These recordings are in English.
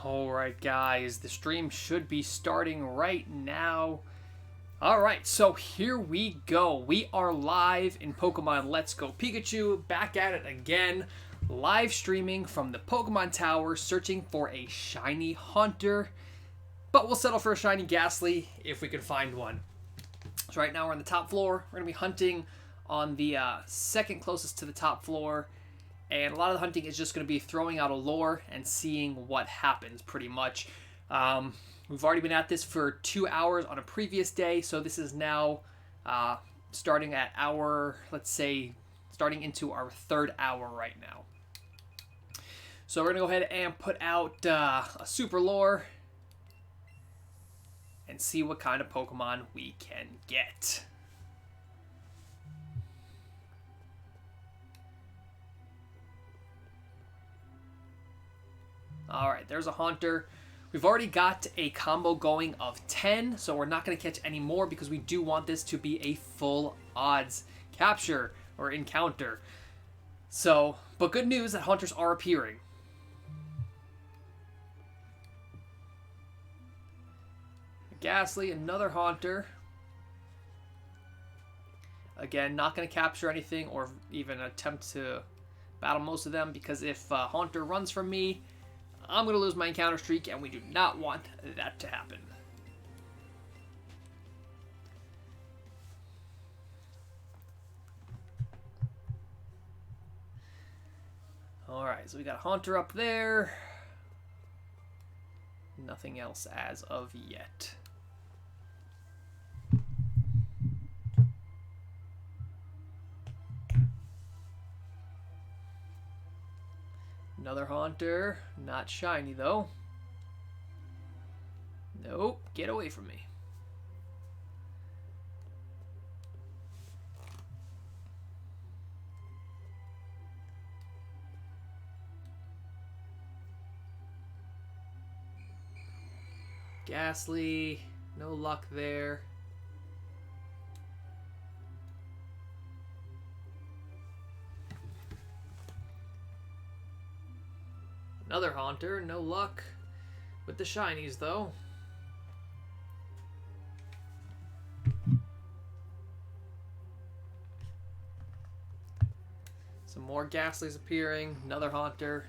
Alright guys, the stream should be starting right now. Alright, so here we go. We are live in Pokemon Let's Go Pikachu, back at it again. Live streaming from the Pokemon Tower, searching for a shiny Haunter. But we'll settle for a shiny Ghastly if we can find one. So right now we're on the top floor. We're going to be hunting on the second closest to the top floor. And a lot of the hunting is just going to be throwing out a lure and seeing what happens, pretty much. We've already been at this for 2 hours on a previous day, so this is now starting at our, let's say, starting into our third hour right now. So we're going to go ahead and put out a super lure and see what kind of Pokemon we can get. Alright, there's a Haunter. We've already got a combo going of 10, so we're not going to catch any more because we do want this to be a full odds capture or encounter. So, but good news that Haunters are appearing. Ghastly, another Haunter. Again, not going to capture anything or even attempt to battle most of them because if Haunter runs from me, I'm going to lose my encounter streak, and we do not want that to happen. Alright, so we got a Haunter up there. Nothing else as of yet. Another Haunter. Not shiny, though. Nope. Get away from me. Ghastly. No luck there. Another Haunter, no luck with the shinies though. Some more Ghastlies appearing, another Haunter.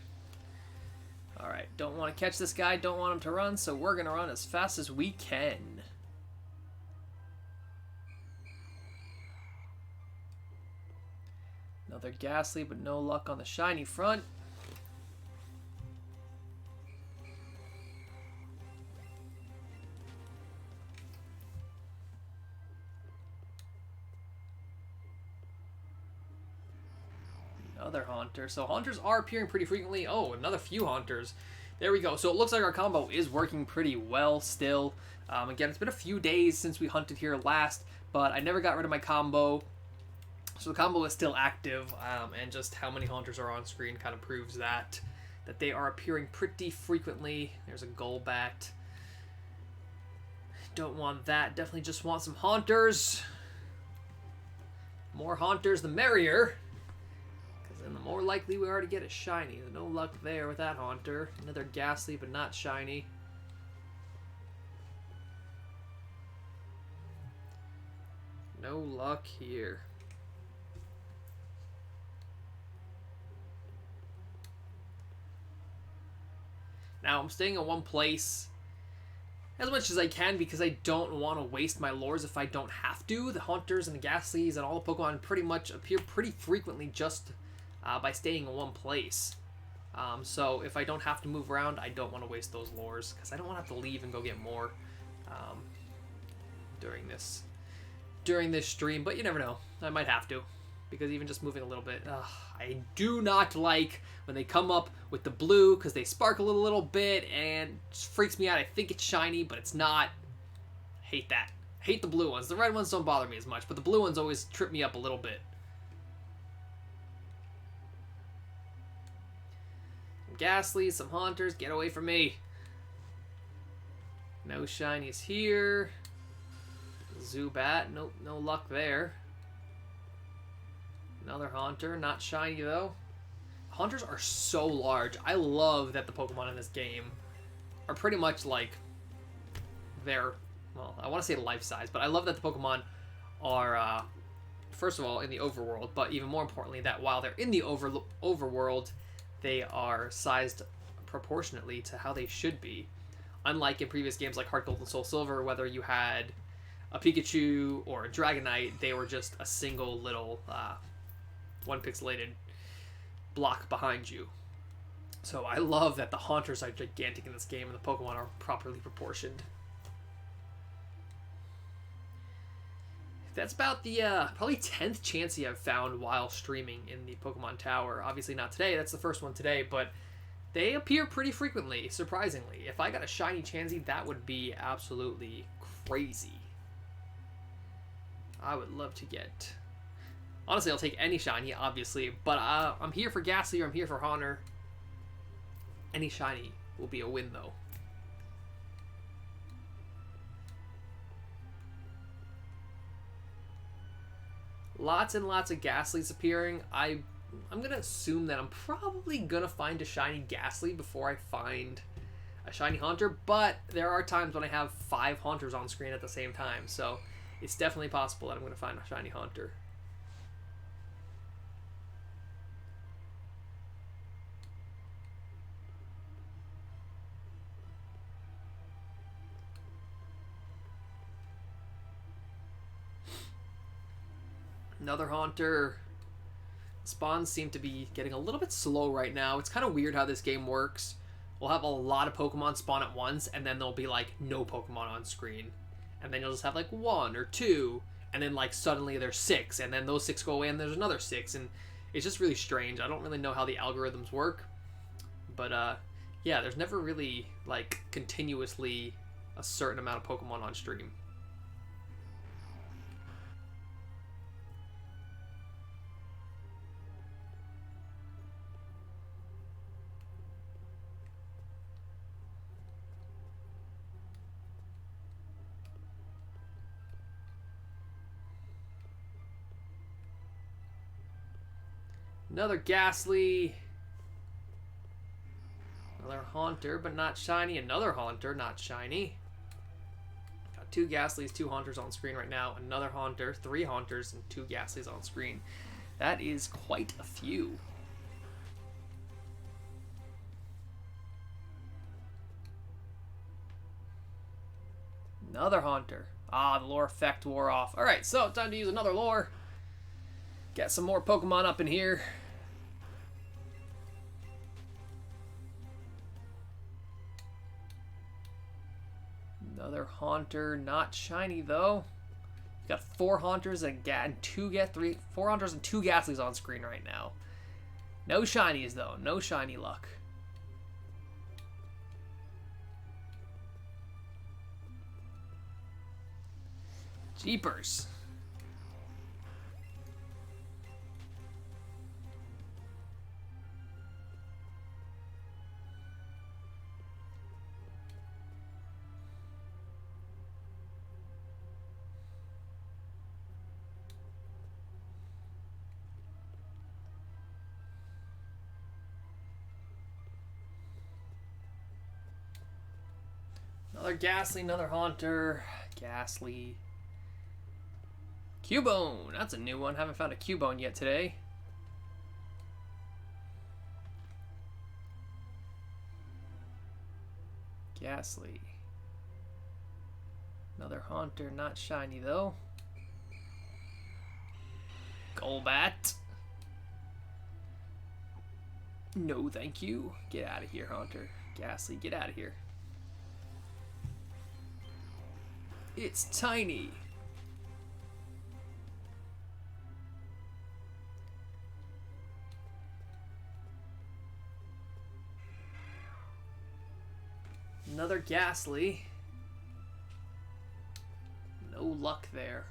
Alright, don't want to catch this guy, don't want him to run, so we're going to run as fast as we can. Another Ghastly, but no luck on the shiny front. Another Haunter. So Haunters are appearing pretty frequently. Oh, another few Haunters. There we go. So it looks like our combo is working pretty well still. Again, it's been a few days since we hunted here last, but I never got rid of my combo. So the combo is still active, and just how many Haunters are on screen kind of proves that they are appearing pretty frequently. There's a Golbat. Don't want that. Definitely just want some Haunters. More Haunters, the merrier. And the more likely we are to get a shiny. No luck there with that Haunter. Another Ghastly, but not shiny. No luck here. Now I'm staying in one place as much as I can because I don't want to waste my lures if I don't have to. The Haunters and the Ghastlies and all the Pokemon pretty much appear pretty frequently just by staying in one place. So if I don't have to move around, I don't want to waste those lures because I don't want to have to leave and go get more during this stream. But you never know. I might have to because even just moving a little bit, I do not like when they come up with the blue because they sparkle a little bit and it just freaks me out. I think it's shiny, but it's not. Hate that. Hate the blue ones. The red ones don't bother me as much, but the blue ones always trip me up a little bit. Ghastly, some Haunters, get away from me. No shinies here. Zubat, nope, no luck there. Another Haunter, not shiny though. Haunters are so large. I love that the Pokemon in this game are pretty much like their, well, I want to say life size, but I love that the Pokemon are, first of all, in the overworld, but even more importantly, that while they're in the overworld, they are sized proportionately to how they should be. Unlike in previous games like Heart Gold and Soul Silver, whether you had a Pikachu or a Dragonite, they were just a single little one pixelated block behind you. So I love that the Haunters are gigantic in this game and the Pokemon are properly proportioned. That's about the probably 10th Chansey I've found while streaming in the Pokemon Tower. Obviously not today, that's the first one today, but they appear pretty frequently, surprisingly. If I got a shiny Chansey, that would be absolutely crazy. I would love to get... Honestly, I'll take any shiny, obviously, but I'm here for Ghastly or I'm here for Haunter. Any shiny will be a win, though. Lots and lots of Ghastlies appearing. I'm going to assume that I'm probably going to find a shiny Ghastly before I find a shiny Haunter, but there are times when I have 5 Haunters on screen at the same time, so it's definitely possible that I'm going to find a shiny Haunter. Another Haunter. Spawns seem to be getting a little bit slow right now. It's kind of weird how this game works. We'll have a lot of Pokemon spawn at once, and then there'll be, like, no Pokemon on screen. And then you'll just have, like, 1 or 2, and then, like, suddenly there's 6, and then those 6 go away, and there's another 6, and it's just really strange. I don't really know how the algorithms work. But, yeah, there's never really, like, continuously a certain amount of Pokemon on stream. Another Ghastly. Another Haunter, but not shiny. Another Haunter, not shiny. Got 2 Ghastlies, 2 Haunters on screen right now. Another Haunter, 3 Haunters, and 2 Ghastlies on screen. That is quite a few. Another Haunter. Ah, the lore effect wore off. Alright, so time to use another lore. Get some more Pokemon up in here. Another Haunter, not shiny though. We've got 4 Haunters and 4 Haunters and 2 Ghastlies on screen right now. No shinies though, no shiny luck. Jeepers. Another Ghastly, another Haunter. Ghastly. Cubone! That's a new one. Haven't found a Cubone yet today. Ghastly. Another Haunter, not shiny though. Golbat. No, thank you. Get out of here, Haunter. Ghastly, get out of here. It's tiny. Another Ghastly. No luck there.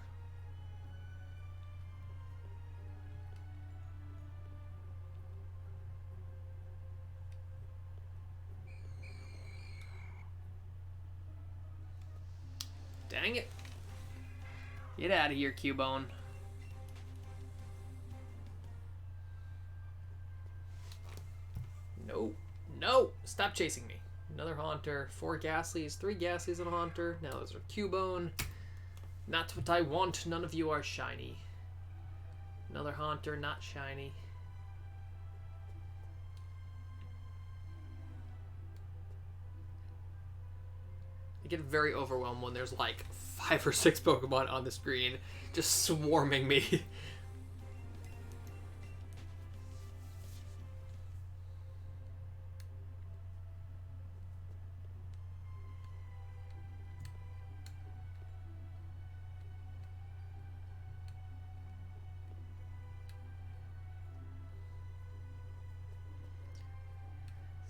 Dang it. Get out of here, Cubone. No. No! Stop chasing me. Another Haunter. 4 Ghastlies. 3 Ghastlies and a Haunter. Now those are Cubone. Not what I want. None of you are shiny. Another Haunter, not shiny. I get very overwhelmed when there's like 5 or 6 Pokemon on the screen just swarming me.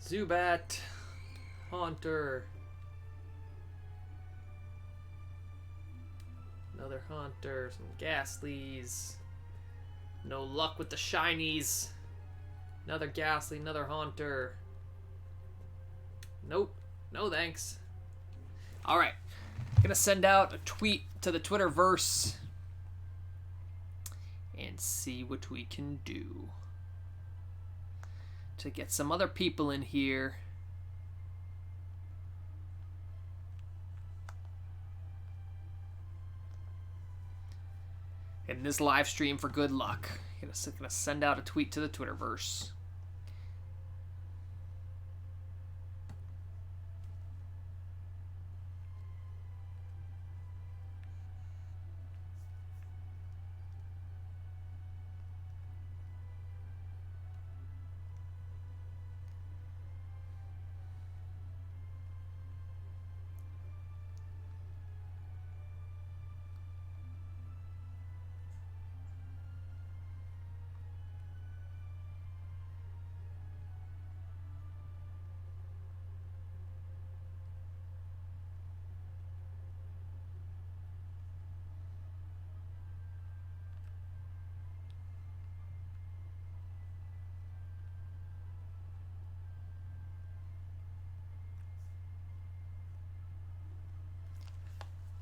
Zubat, Haunter. Another Haunter, some Ghastlies. No luck with the shinies. Another Ghastly, another Haunter. Nope. No thanks. Alright. Gonna send out a tweet to the Twitterverse and see what we can do to get some other people in here. In this live stream for good luck. Gonna send out a tweet to the Twitterverse.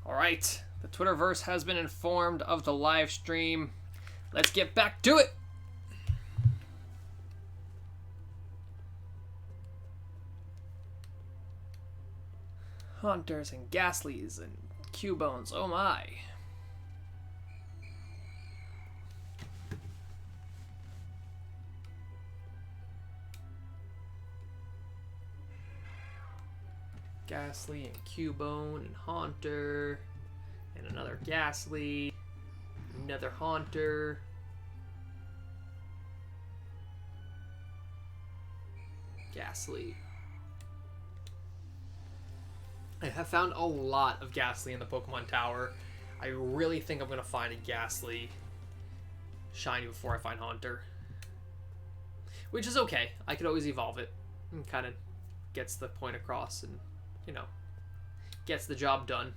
Alright, the Twitterverse has been informed of the live stream. Let's get back to it! Haunters and Ghastlies and Cubones, oh my. Ghastly and Cubone and Haunter and another Ghastly, another Haunter, Ghastly. I have found a lot of Ghastly in the Pokemon Tower. I really think I'm going to find a Ghastly shiny before I find Haunter, which is okay. I could always evolve it and kind of gets the point across and, you know, gets the job done.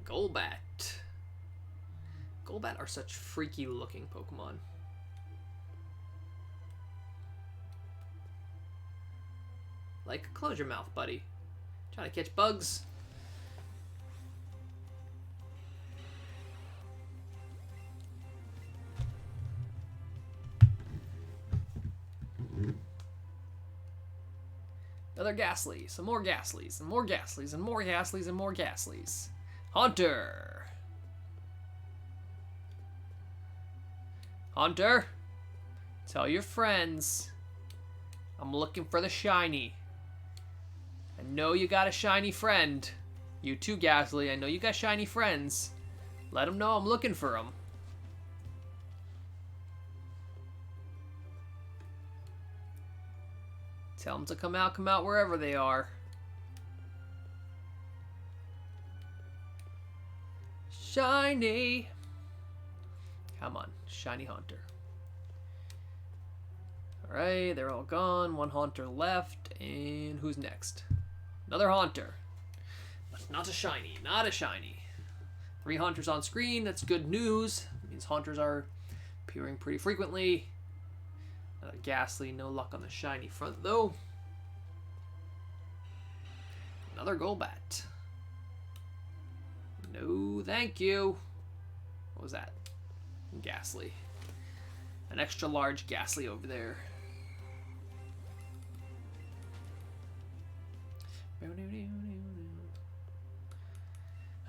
Golbat. Golbat are such freaky looking Pokemon. Like, close your mouth, buddy. Trying to catch bugs. Another Ghastly, some more Ghastlies, and more Ghastlies, and more Ghastlies, and more Ghastlies. Haunter! Haunter! Tell your friends I'm looking for the shiny. I know you got a shiny friend. You too, Ghastly. I know you got shiny friends. Let them know I'm looking for them. Tell them to come out wherever they are. Shiny! Come on, shiny Haunter. Alright, they're all gone. One Haunter left, and who's next? Another Haunter. But not a shiny, not a shiny. 3 Haunters on screen, that's good news. It means Haunters are appearing pretty frequently. Another Ghastly, no luck on the shiny front though. Another Golbat. No, thank you. What was that? Ghastly. An extra large Ghastly over there.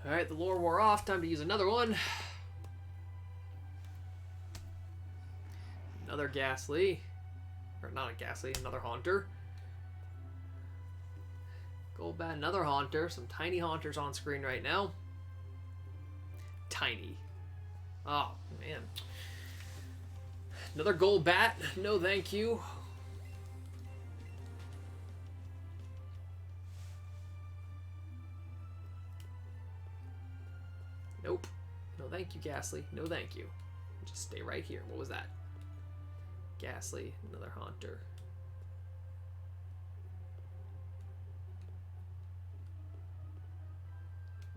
Alright, the lore wore off. Time to use another one. Another Ghastly. Or not a Ghastly, another Haunter. Golbat, another Haunter. Some tiny Haunters on screen right now. Tiny. Oh, man. Another Golbat. No thank you. Nope. No thank you, Ghastly. No thank you. Just stay right here. What was that? Ghastly. Another Haunter.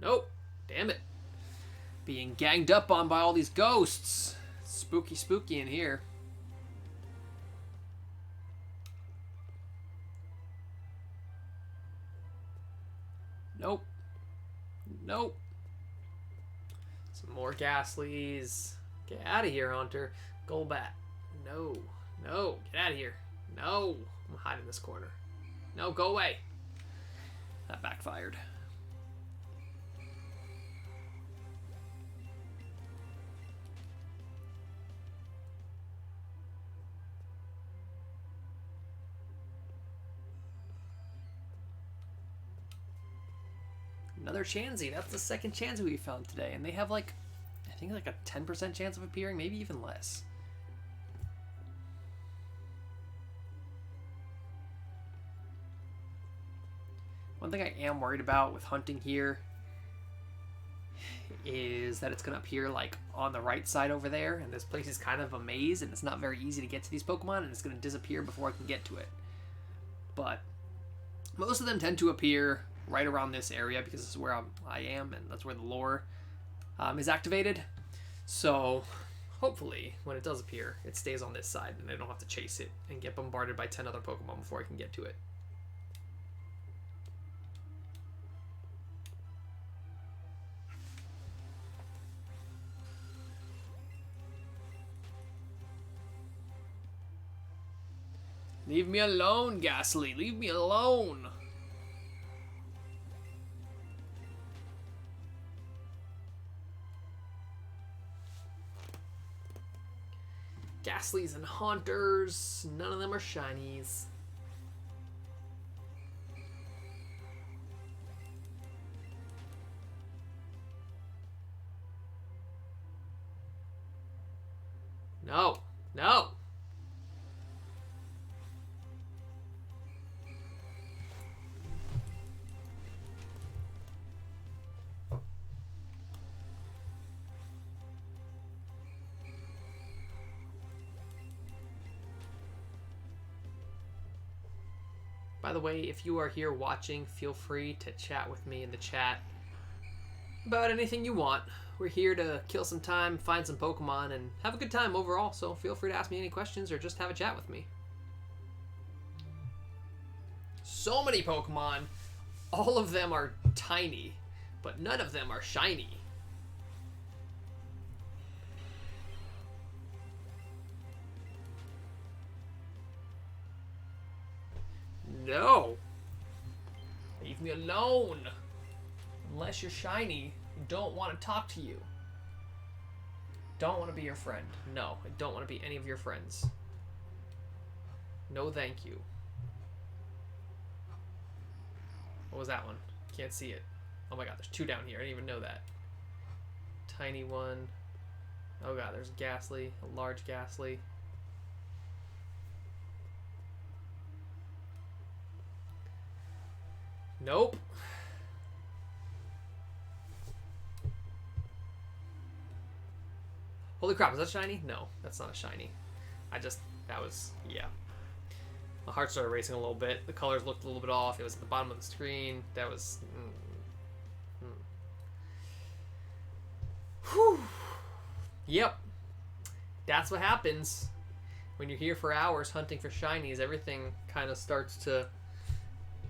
Nope. Damn it. Being ganged up on by all these ghosts. Spooky, spooky in here. Nope. Nope. Some more Ghastlies. Get out of here, Haunter. Golbat. No. No. Get out of here. No. I'm hiding in this corner. No, go away. That backfired. Another Chansey. That's the second Chansey we found today. And they have like, I think like a 10% chance of appearing, maybe even less. One thing I am worried about with hunting here is that it's going to appear like on the right side over there. And this place is kind of a maze and it's not very easy to get to these Pokemon and it's going to disappear before I can get to it. But most of them tend to appear right around this area because this is where I am and that's where the lore is activated. So hopefully when it does appear, it stays on this side and I don't have to chase it and get bombarded by 10 other Pokemon before I can get to it. Leave me alone, Ghastly. Leave me alone. Ghastlies and Haunters. None of them are shinies. No. No. By the way, if you are here watching, feel free to chat with me in the chat about anything you want. We're here to kill some time, find some Pokemon, and have a good time overall, so feel free to ask me any questions or just have a chat with me. So many Pokemon. All of them are tiny, but none of them are shiny. No. Leave me alone. Unless you're shiny, I don't want to talk to you. Don't want to be your friend. No, I don't want to be any of your friends. No thank you. What was that one? Can't see it. Oh my god, there's two down here. I didn't even know that. Tiny one. Oh god, there's a Ghastly. A large Ghastly. Nope. Holy crap, is that shiny? No, that's not a shiny. That was, yeah. My heart started racing a little bit. The colors looked a little bit off. It was at the bottom of the screen. That was... Whew. Yep. That's what happens when you're here for hours hunting for shinies. Everything kind of starts to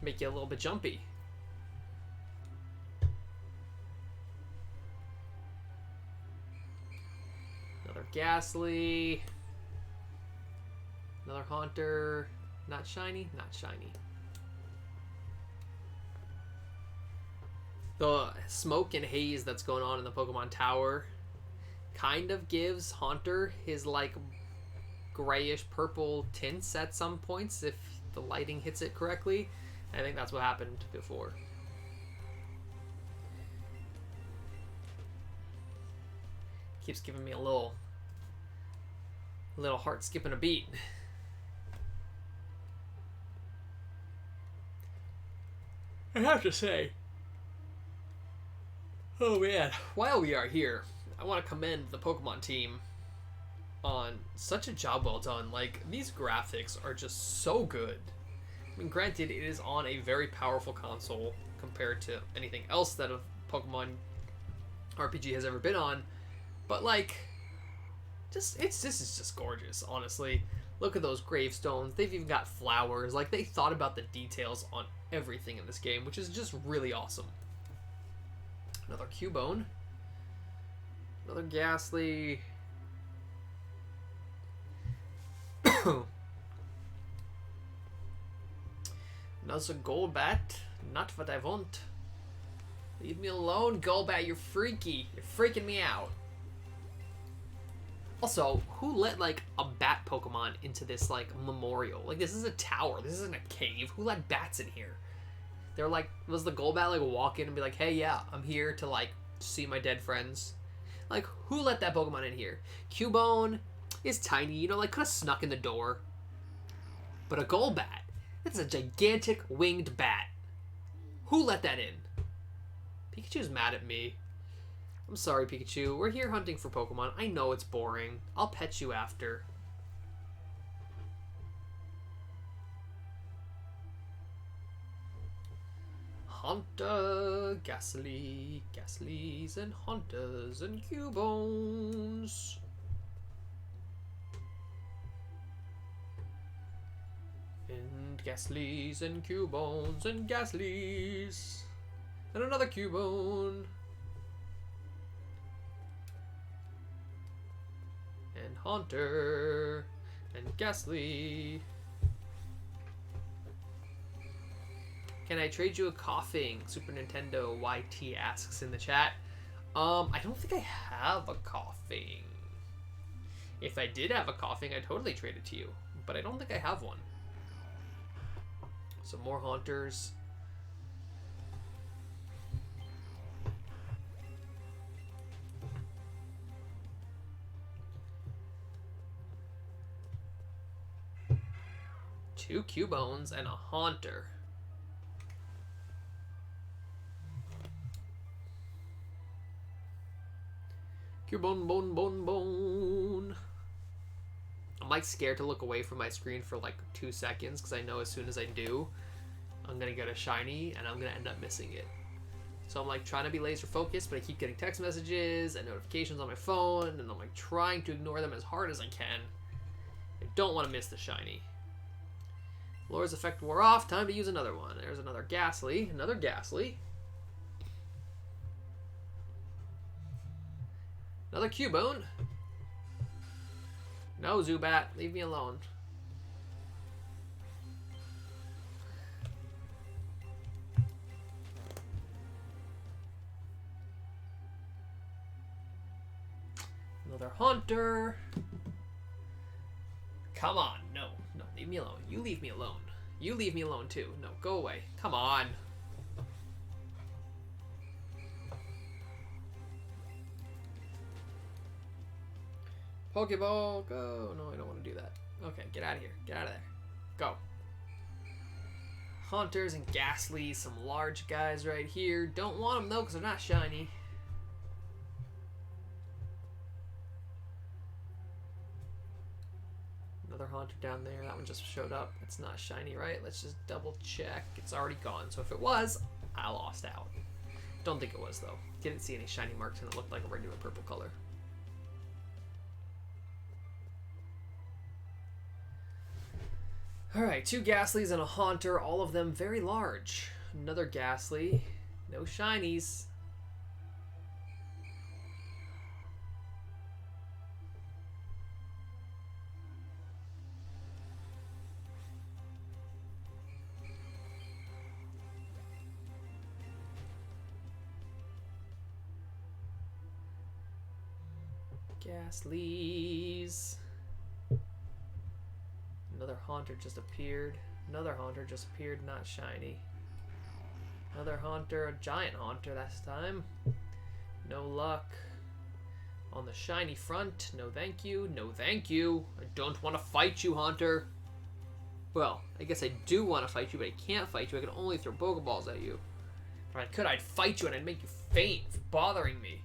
make you a little bit jumpy. Another Ghastly. Another Haunter. Not shiny? Not shiny. The smoke and haze that's going on in the Pokemon Tower kind of gives Haunter his, like, grayish purple tints at some points if the lighting hits it correctly. I think that's what happened before. Keeps giving me a little heart skipping a beat. I have to say, oh man, while we are here, I want to commend the Pokemon team on such a job well done. Like, these graphics are just so good. I mean, granted, it is on a very powerful console compared to anything else that a Pokemon RPG has ever been on, but like, this is just gorgeous, honestly. Look at those gravestones. They've even got flowers. Like, they thought about the details on everything in this game, which is just really awesome. Another Cubone. Another Ghastly. Another Golbat. Not what I want. Leave me alone, Golbat. You're freaky. You're freaking me out. Also, who let, like, a bat Pokemon into this, like, memorial? Like, this is a tower. This isn't a cave. Who let bats in here? They're like, was the Golbat, like, walk in and be like, hey, yeah, I'm here to, like, see my dead friends? Like, who let that Pokemon in here? Cubone is tiny, you know, like, could have snuck in the door. But a Golbat, that's a gigantic winged bat. Who let that in? Pikachu's mad at me. I'm sorry, Pikachu. We're here hunting for Pokemon. I know it's boring. I'll pet you after. Haunter, Ghastly, Ghastlies, and Haunters, and Cubones. And Ghastlies, and Cubones, and Ghastlies. And another Cubone. And Haunter. And Ghastly. Can I trade you a coughing? Super Nintendo YT asks in the chat. I don't think I have a coughing. If I did have a coughing, I'd totally trade it to you. But I don't think I have one. Some more Haunters. Two Cubones and a Haunter. Cubone, bone. I'm like scared to look away from my screen for like 2 seconds because I know as soon as I do, I'm gonna get a shiny and I'm gonna end up missing it. So I'm like trying to be laser focused, but I keep getting text messages and notifications on my phone, and I'm like trying to ignore them as hard as I can. I don't want to miss the shiny. Lore's effect wore off. Time to use another one. There's another Ghastly. Another Ghastly. Another Cubone. No, Zubat. Leave me alone. Another Haunter. Come on. No. No, leave me alone. You leave me alone. You leave me alone too. No, go away. Come on. Pokeball, go. No, I don't want to do that. Okay, get out of here. Get out of there. Go. Haunters and Ghastly, some large guys right here. Don't want them though because they're not shiny. Another Haunter down there. That one just showed up. It's not shiny, right? Let's just double check. It's already gone. So if it was, I lost out. Don't think it was though. Didn't see any shiny marks and it looked like a regular purple color. Alright, two Ghastlies and a Haunter, all of them very large. Another Ghastly. No shinies. Ghastlies. Another Haunter just appeared. Another Haunter just appeared, not shiny. Another Haunter, a giant Haunter this time. No luck. On the shiny front, no thank you, no thank you. I don't want to fight you, Haunter. Well, I guess I do want to fight you, but I can't fight you. I can only throw Pokeballs at you. If I could, I'd fight you and I'd make you faint for bothering me.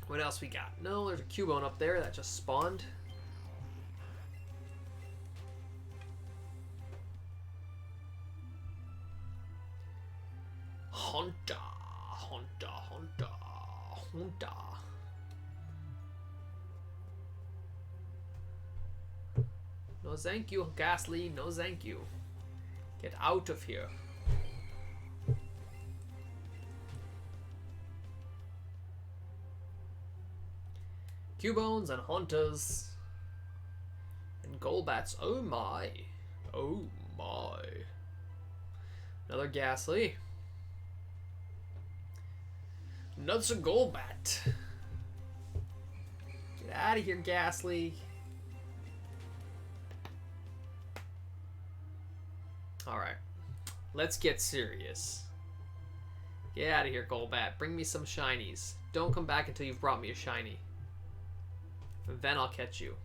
What else we got? No, there's a Cubone up there that just spawned. Haunter, Haunter, Haunter, Haunter. No thank you, Ghastly, no thank you. Get out of here. Cubones and Haunters. And Golbats, oh my. Oh my. Another Ghastly. Another Golbat. Get out of here, Ghastly. Alright. Let's get serious. Get out of here, Golbat. Bring me some shinies. Don't come back until you've brought me a shiny. And then I'll catch you.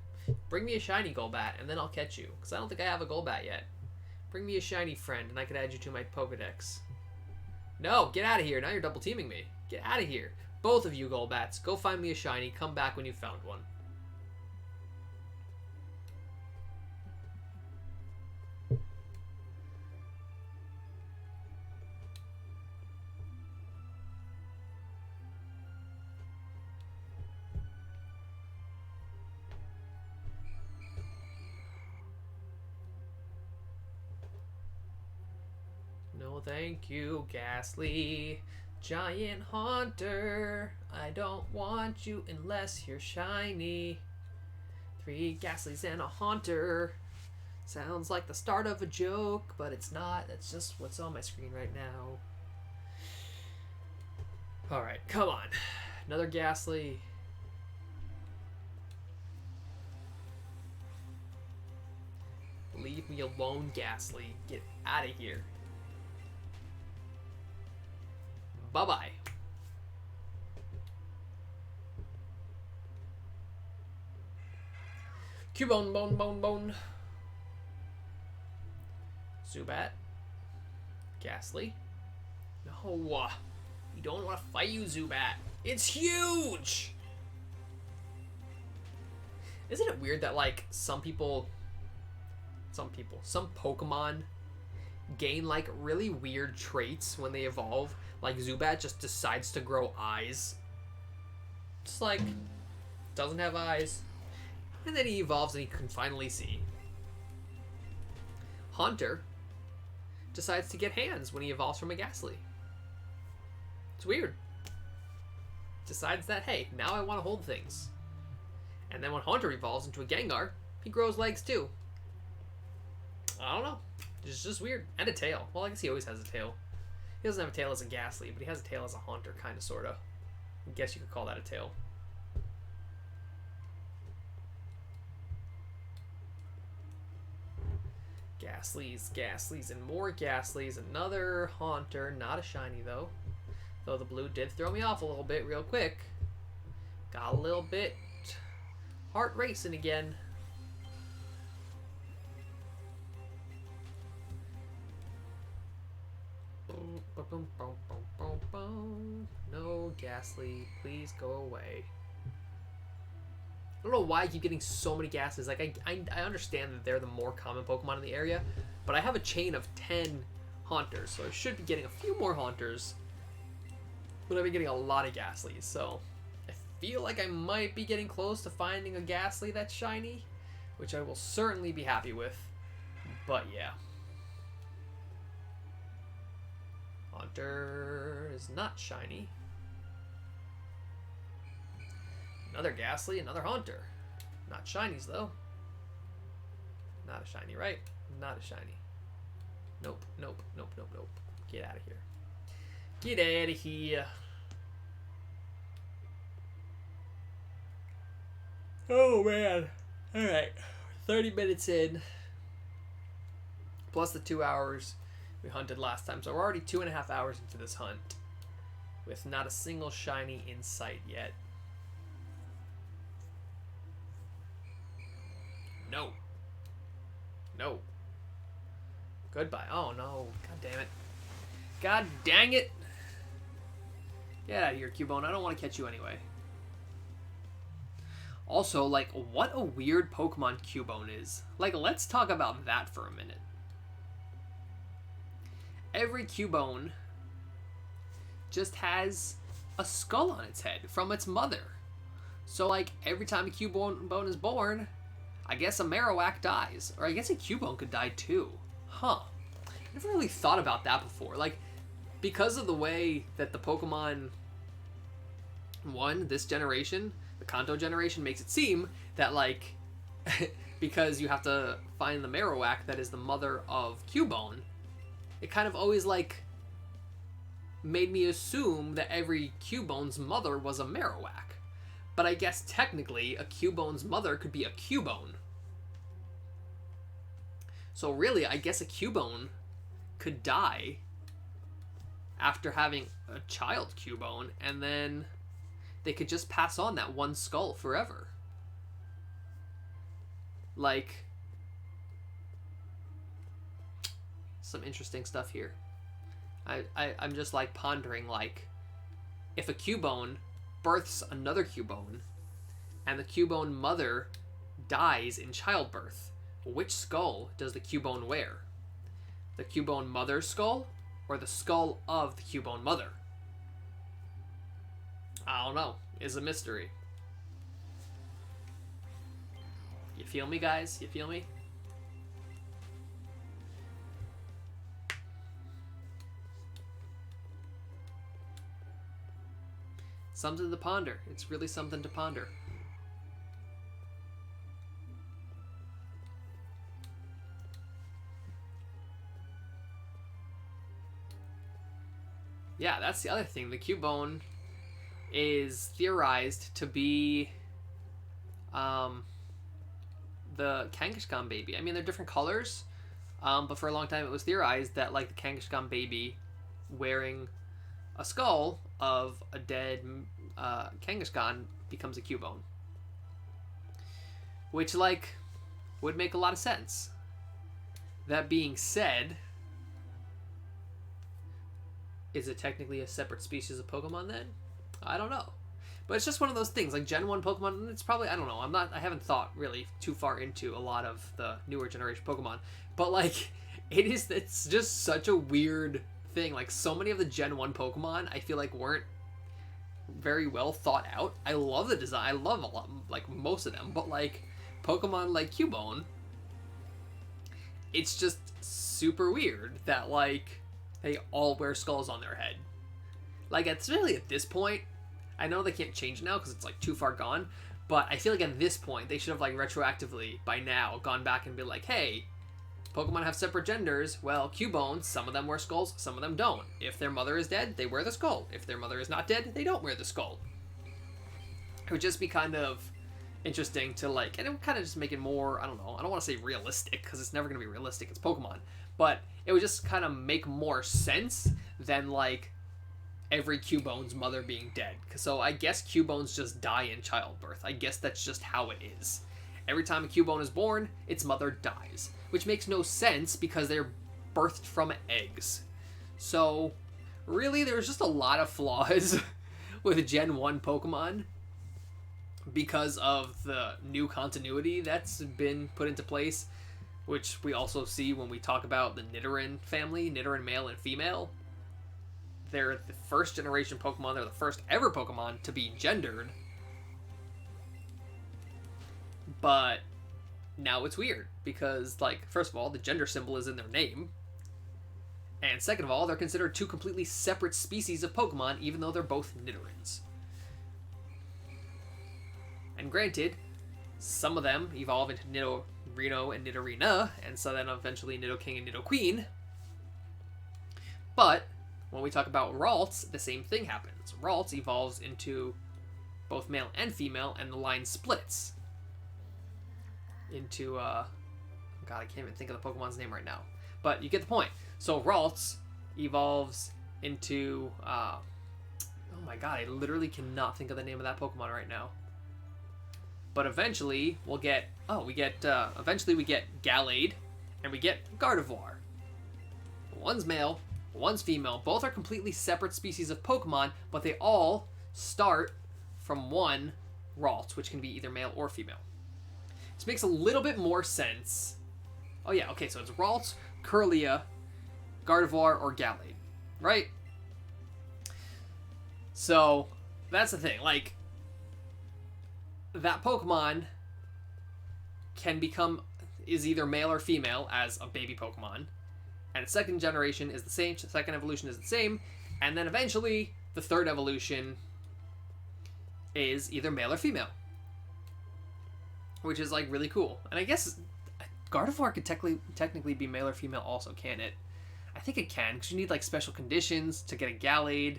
Bring me a shiny Golbat, and then I'll catch you. Because I don't think I have a Golbat yet. Bring me a shiny friend, and I could add you to my Pokedex. No, get out of here. Now you're double teaming me. Get out of here. Both of you Golbats, go find me a shiny. Come back when you found one. No thank you, Ghastly. Giant Haunter, I don't want you unless you're shiny. 3 Ghastlies and a Haunter. Sounds like the start of a joke, but it's not. That's just what's on my screen right now. Alright, come on. Another Ghastly. Leave me alone, Ghastly. Get out of here. Bye-bye. Cubone, bone, bone, bone. Zubat. Ghastly. No. We don't want to fight you, Zubat. It's huge! Isn't it weird that, like, some Pokemon gain, like, really weird traits when they evolve? Like, Zubat just decides to grow eyes. Just, like, doesn't have eyes. And then he evolves and he can finally see. Haunter decides to get hands when he evolves from a Ghastly. It's weird. Decides that, hey, now I want to hold things. And then when Haunter evolves into a Gengar, he grows legs too. I don't know. It's just weird. And a tail. Well, I guess he always has a tail. He doesn't have a tail as a Ghastly, but he has a tail as a Haunter, kind of, sort of. I guess you could call that a tail. Ghastlies, Ghastlies, and more Ghastlies. Another Haunter, not a shiny, though. Though the blue did throw me off a little bit real quick. Got a little bit heart racing again. No, Ghastly, please go away. I don't know why I keep getting so many Ghastlies. Like, I understand that they're the more common Pokemon in the area, but I have a chain of 10 Haunters, so I should be getting a few more Haunters. But I've been getting a lot of Ghastlies, so I feel like I might be getting close to finding a Ghastly that's shiny, which I will certainly be happy with. But yeah. Haunter is not shiny. Another Ghastly, another Haunter. Not shinies, though. Not a shiny, right? Not a shiny. Nope, nope, nope, nope, nope. Get out of here. Get out of here. Oh man. Alright. 30 minutes in. Plus the 2 hours we hunted last time. So we're already 2.5 hours into this hunt. With not a single shiny in sight yet. No. No. Goodbye. Oh no. God damn it. God dang it. Get out of here, Cubone. I don't want to catch you anyway. Also, like, what a weird Pokemon Cubone is. Like, let's talk about that for a minute. Every Cubone just has a skull on its head from its mother. So, like, every time a Cubone is born, I guess a Marowak dies. Or I guess a Cubone could die too. Huh. I never really thought about that before. Like, because of the way that the Pokemon won this generation, the Kanto generation, makes it seem that, like, because you have to find the Marowak that is the mother of Cubone, it kind of always, like, made me assume that every Cubone's mother was a Marowak. But I guess technically a Cubone's mother could be a Cubone. So really, I guess a Cubone could die after having a child Cubone, and then they could just pass on that one skull forever. Like, some interesting stuff here. I'm just, like, pondering, like, if a Cubone births another Cubone, and the Cubone mother dies in childbirth, which skull does the Cubone wear? The Cubone mother's skull, or the skull of the Cubone mother? I don't know. It's a mystery. You feel me, guys? You feel me? Something to ponder. It's really something to ponder. Yeah, that's the other thing. The Cubone is theorized to be the Kangaskhan baby. I mean, they're different colors, but for a long time it was theorized that, like, the Kangaskhan baby wearing a skull of a dead Kangaskhan becomes a Cubone. Which, like, would make a lot of sense. That being said, is it technically a separate species of Pokemon then? I don't know. But it's just one of those things, like Gen 1 Pokemon, it's probably, I don't know, I haven't thought really too far into a lot of the newer generation Pokemon, but, like, it's just such a weird thing. Like, so many of the Gen 1 Pokemon, I feel like weren't very well thought out. I love the design, I love a lot, like, most of them, but, like, Pokemon like Cubone, it's just super weird that, like, they all wear skulls on their head. Like, it's really at this point, I know they can't change it now because it's, like, too far gone, but I feel like at this point they should have, like, retroactively by now gone back and be like, hey, Pokemon have separate genders. Well, Cubones, some of them wear skulls, some of them don't. If their mother is dead, they wear the skull. If their mother is not dead, they don't wear the skull. It would just be kind of interesting to, like, and it would kind of just make it more, I don't know, I don't want to say realistic because it's never going to be realistic, it's Pokemon, but it would just kind of make more sense than, like, every Cubone's mother being dead. So I guess Cubones just die in childbirth. I guess that's just how it is. Every time a Cubone is born, its mother dies. Which makes no sense because they're birthed from eggs. So, really, there's just a lot of flaws with Gen 1 Pokemon because of the new continuity that's been put into place, which we also see when we talk about the Nidoran family, Nidoran male and female. They're the first generation Pokemon. They're the first ever Pokemon to be gendered. But now it's weird because, like, first of all, the gender symbol is in their name. And second of all, they're considered two completely separate species of Pokemon, even though they're both Nidorans. And granted, some of them evolve into Nidorino and Nidorina, and so then eventually Nidoking and Nidoqueen. But when we talk about Ralts, the same thing happens. Ralts evolves into both male and female, and the line splits. into God, I can't even think of the Pokemon's name right now. But you get the point. So Ralts evolves into oh my god, I literally cannot think of the name of that Pokemon right now. But eventually eventually we get Gallade and we get Gardevoir. One's male, one's female. Both are completely separate species of Pokemon, but they all start from one Ralt, which can be either male or female. This makes a little bit more sense. Oh yeah, okay, so it's Ralt, Kirlia, Gardevoir, or Gallade, right? So, that's the thing, like, that Pokemon is either male or female as a baby Pokemon, and its second generation is the same, second evolution is the same, and then eventually the third evolution is either male or female, which is like really cool. And I guess Gardevoir could technically be male or female also, can it? I think it can, because you need like special conditions to get a Gallade.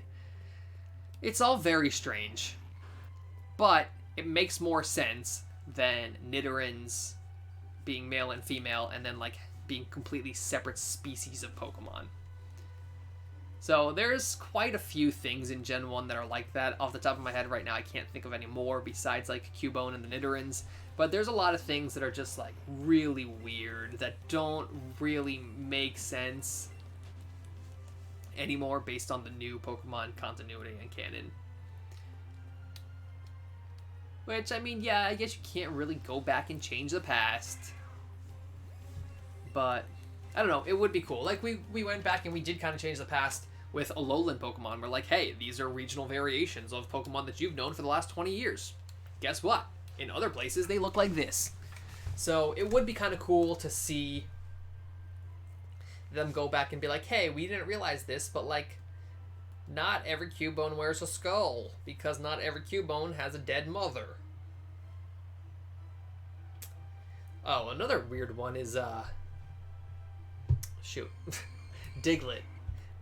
It's all very strange, but it makes more sense than Nidorans being male and female and then like being completely separate species of Pokemon. So there's quite a few things in Gen 1 that are like that. Off the top of my head right now, I can't think of any more besides like Cubone and the Nidorans. But there's a lot of things that are just like really weird that don't really make sense anymore based on the new Pokemon continuity and canon. Which, I mean, yeah, I guess you can't really go back and change the past. But, I don't know, it would be cool. Like, we went back and we did kind of change the past with Alolan Pokemon. We're like, hey, these are regional variations of Pokemon that you've known for the last 20 years. Guess what? In other places, they look like this. So, it would be kind of cool to see them go back and be like, hey, we didn't realize this, but, like, not every Cubone wears a skull, because not every Cubone has a dead mother. Oh, another weird one is, Diglett.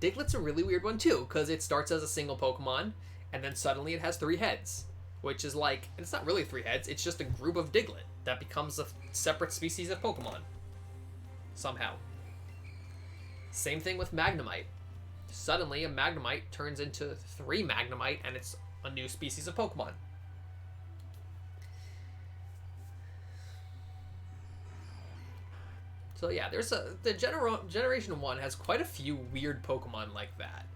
Diglett's a really weird one, too, because it starts as a single Pokemon, and then suddenly it has 3 heads, which is like, it's not really 3 heads, it's just a group of Diglett that becomes a separate species of Pokemon. Somehow. Same thing with Magnemite. Suddenly, a Magnemite turns into 3 Magnemite, and it's a new species of Pokemon. So yeah, the Generation 1 has quite a few weird Pokemon like that.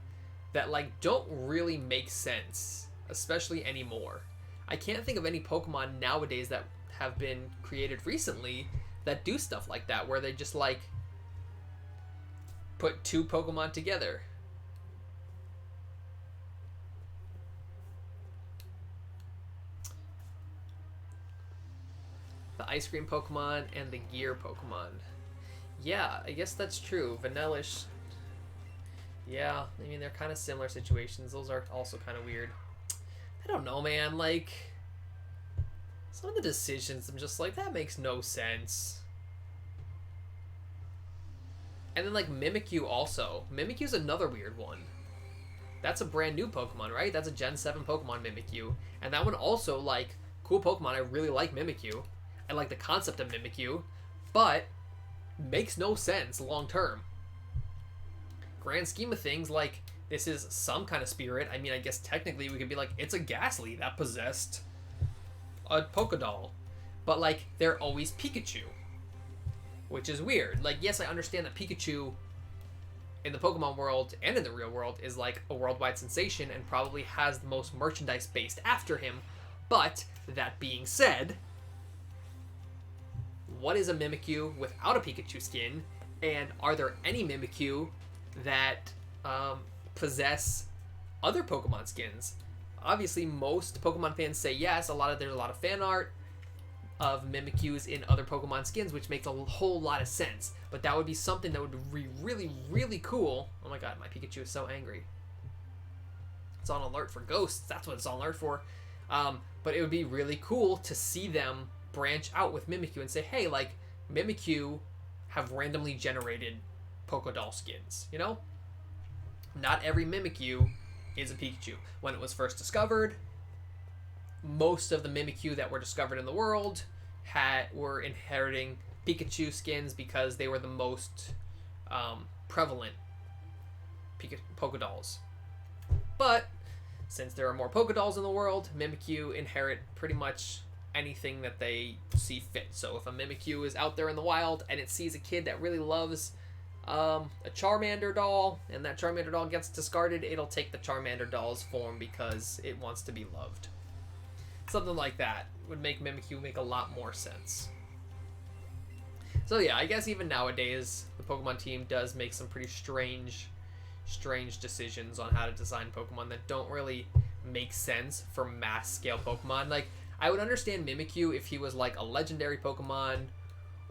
That, like, don't really make sense, especially anymore. I can't think of any Pokemon nowadays that have been created recently that do stuff like that, where they just, like, put 2 Pokemon together. The Ice Cream Pokemon and the Gear Pokemon. Yeah, I guess that's true. Vanillish. Yeah, I mean, they're kind of similar situations. Those are also kind of weird. I don't know, man. Like, some of the decisions, I'm just like, that makes no sense. And then, like, Mimikyu also. Mimikyu's another weird one. That's a brand new Pokemon, right? That's a Gen 7 Pokemon, Mimikyu. And that one also, like, cool Pokemon. I really like Mimikyu. I like the concept of Mimikyu. But makes no sense long term. Grand scheme of things, like, this is some kind of spirit. I mean, I guess technically we could be like, it's a Ghastly that possessed a Pokédoll. But, like, they're always Pikachu. Which is weird. Like, yes, I understand that Pikachu in the Pokemon world and in the real world is, like, a worldwide sensation and probably has the most merchandise based after him. But, that being said, what is a Mimikyu without a Pikachu skin? And are there any Mimikyu that possess other Pokemon skins? Obviously, most Pokemon fans say yes. There's a lot of fan art of Mimikyus in other Pokemon skins, which makes a whole lot of sense. But that would be something that would be really, really cool. Oh my god, my Pikachu is so angry. It's on alert for ghosts. That's what it's on alert for. But it would be really cool to see them branch out with Mimikyu and say, hey, like, Mimikyu have randomly generated Pokédoll skins, you know? Not every Mimikyu is a Pikachu. When it was first discovered, most of the Mimikyu that were discovered in the world were inheriting Pikachu skins because they were the most prevalent Pokedolls. But since there are more Pokedolls in the world, Mimikyu inherit pretty much anything that they see fit. So if a Mimikyu is out there in the wild and it sees a kid that really loves a Charmander doll, and that Charmander doll gets discarded, it'll take the Charmander doll's form because it wants to be loved. Something like that would make Mimikyu make a lot more sense. So yeah, I guess even nowadays, the Pokemon team does make some pretty strange decisions on how to design Pokemon that don't really make sense for mass scale Pokemon. Like, I would understand Mimikyu if he was like a legendary Pokemon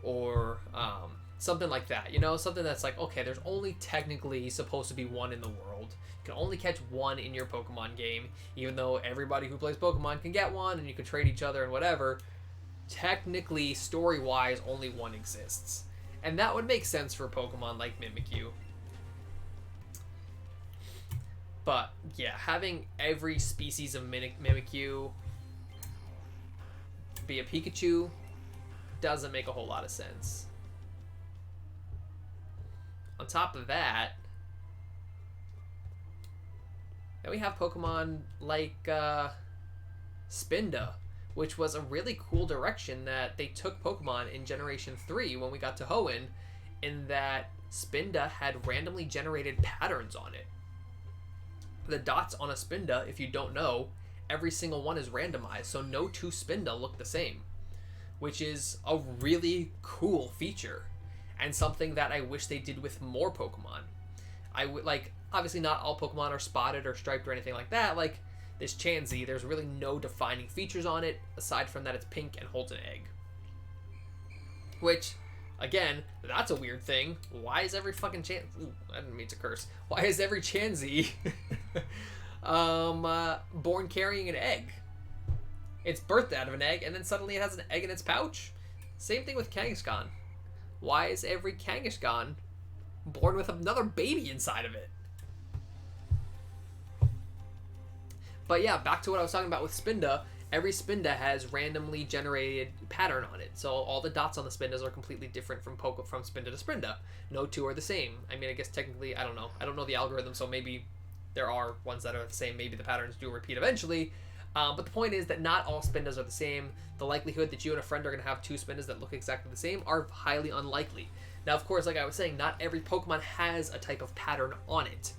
or something like that, you know, something that's like, okay, there's only technically supposed to be one in the world. You can only catch one in your Pokemon game, even though everybody who plays Pokemon can get one and you can trade each other and whatever. Technically, story-wise, only one exists. And that would make sense for Pokemon like Mimikyu. But, yeah, having every species of Mimikyu be a Pikachu doesn't make a whole lot of sense. On top of that, then we have Pokemon like Spinda, which was a really cool direction that they took Pokemon in Generation 3 when we got to Hoenn, in that Spinda had randomly generated patterns on it. The dots on a Spinda, if you don't know, every single one is randomized, so no two Spinda look the same, which is a really cool feature and something that I wish they did with more Pokemon. I would like, obviously not all Pokemon are spotted or striped or anything like that. Like this Chansey, there's really no defining features on it aside from that it's pink and holds an egg. Which, again, that's a weird thing. Why is every fucking I didn't mean to curse. Why is every Chansey born carrying an egg? It's birthed out of an egg, and then suddenly it has an egg in its pouch. Same thing with Kangaskhan. Why is every Kangaskhan born with another baby inside of it? But yeah, back to what I was talking about with Spinda. Every Spinda has randomly generated pattern on it. So all the dots on the Spindas are completely different from Spinda to Spinda. No two are the same. I mean, I guess technically, I don't know. I don't know the algorithm, so maybe there are ones that are the same. Maybe the patterns do repeat eventually. But the point is that not all Spindas are the same. The likelihood that you and a friend are going to have two Spindas that look exactly the same are highly unlikely. Now, of course, like I was saying, not every Pokemon has a type of pattern on it.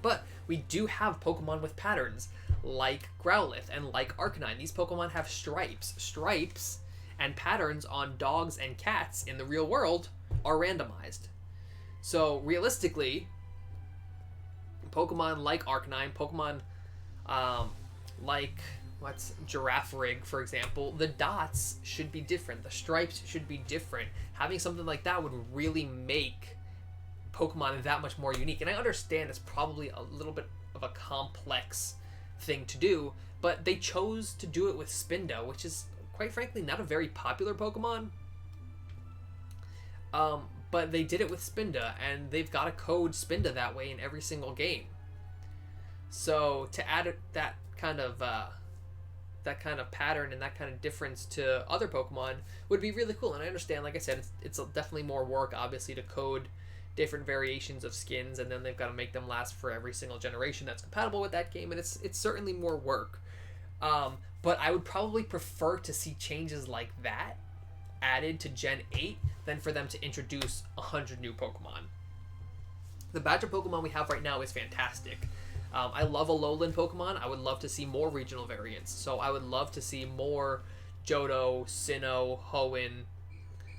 But we do have Pokemon with patterns, like Growlithe and like Arcanine. These Pokemon have stripes. Stripes and patterns on dogs and cats in the real world are randomized. So, realistically, Pokemon like Arcanine, Pokemon like Giraffe Rig, for example, the dots should be different. The stripes should be different. Having something like that would really make Pokemon that much more unique. And I understand it's probably a little bit of a complex thing to do, but they chose to do it with Spinda, which is, quite frankly, not a very popular Pokemon. But they did it with Spinda, and they've got to code Spinda that way in every single game. So to add that kind of pattern and that kind of difference to other Pokemon would be really cool. And I understand, like I said, it's definitely more work, obviously, to code different variations of skins, and then they've got to make them last for every single generation that's compatible with that game, and it's certainly more work. But I would probably prefer to see changes like that added to Gen 8 than for them to introduce 100 new Pokemon. The batch of Pokemon we have right now is fantastic. I love Alolan Pokemon. I would love to see more regional variants. So I would love to see more Johto, Sinnoh, Hoenn,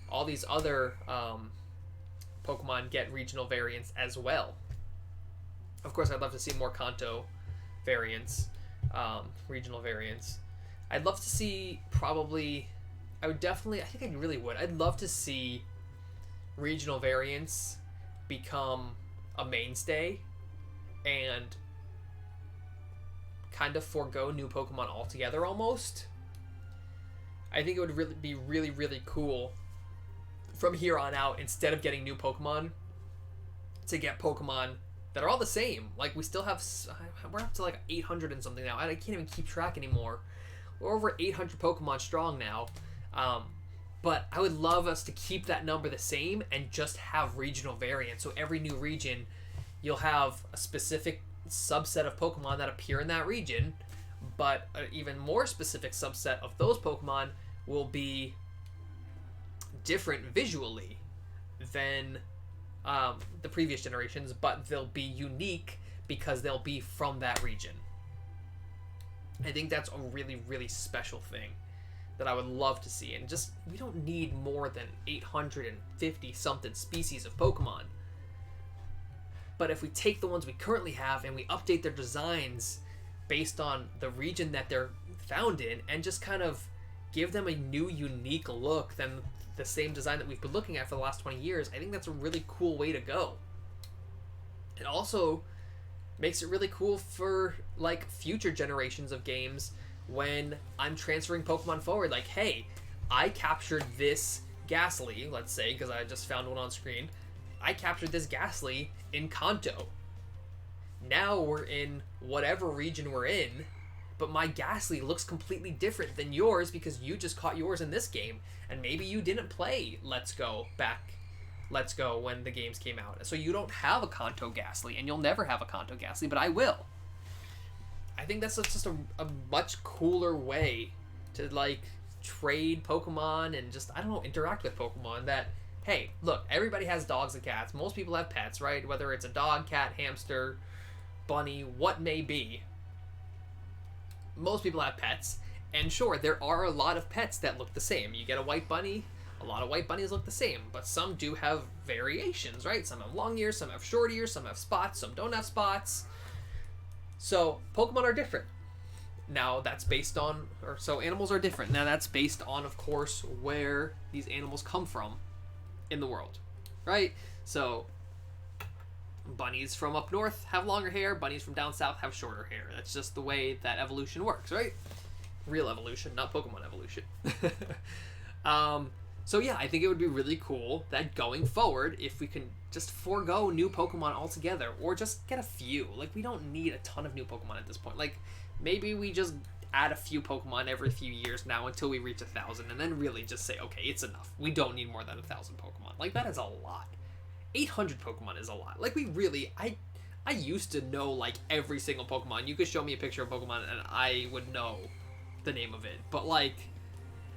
all these other Pokemon get regional variants as well. Of course, I'd love to see more Kanto variants, regional variants. I'd love to see I'd love to see regional variants become a mainstay and kind of forego new Pokemon altogether almost. I think it would be really, really cool from here on out, instead of getting new Pokemon, to get Pokemon that are all the same. Like, we still have, we're up to like 800 and something now, and I can't even keep track anymore. We're over 800 Pokemon strong now. But I would love us to keep that number the same and just have regional variants. So every new region, you'll have a specific subset of Pokemon that appear in that region, but an even more specific subset of those Pokemon will be different visually than the previous generations, but they'll be unique because they'll be from that region. I think that's a really, really special thing that I would love to see. And just, we don't need more than 850 something species of Pokemon. But if we take the ones we currently have and we update their designs based on the region that they're found in, and just kind of give them a new, unique look than the same design that we've been looking at for the last 20 years, I think that's a really cool way to go. It also makes it really cool for like future generations of games when I'm transferring Pokemon forward. Like, hey, I captured this Ghastly, let's say, because I just found one on screen. I captured this Ghastly in Kanto. Now we're in whatever region we're in, but my Ghastly looks completely different than yours because you just caught yours in this game, and maybe you didn't play Let's Go when the games came out. So you don't have a Kanto Ghastly, and you'll never have a Kanto Ghastly, but I will. I think that's just a much cooler way to, like, trade Pokemon and just, I don't know, interact with Pokemon. That, hey, look, everybody has dogs and cats. Most people have pets, right? Whether it's a dog, cat, hamster, bunny, what may be. Most people have pets. And sure, there are a lot of pets that look the same. You get a white bunny, a lot of white bunnies look the same, but some do have variations, right? Some have long ears, some have short ears, some have spots, some don't have spots. So Pokemon are different. Now that's based on, so animals are different. Now that's based on, of course, where these animals come from in the world, right? So bunnies from up north have longer hair, bunnies from down south have shorter hair. That's just the way that evolution works, right? Real evolution, not Pokemon evolution. So yeah, I think it would be really cool that going forward, if we can just forego new Pokemon altogether, or just get a few. Like, we don't need a ton of new Pokemon at this point. Like, maybe we just add a few Pokemon every few years now until we reach 1,000, and then really just say, okay, it's enough. We don't need more than 1,000 Pokemon. Like, that is a lot. 800 Pokemon is a lot. Like, we really, I used to know, like, every single Pokemon. You could show me a picture of Pokemon and I would know the name of it. But, like,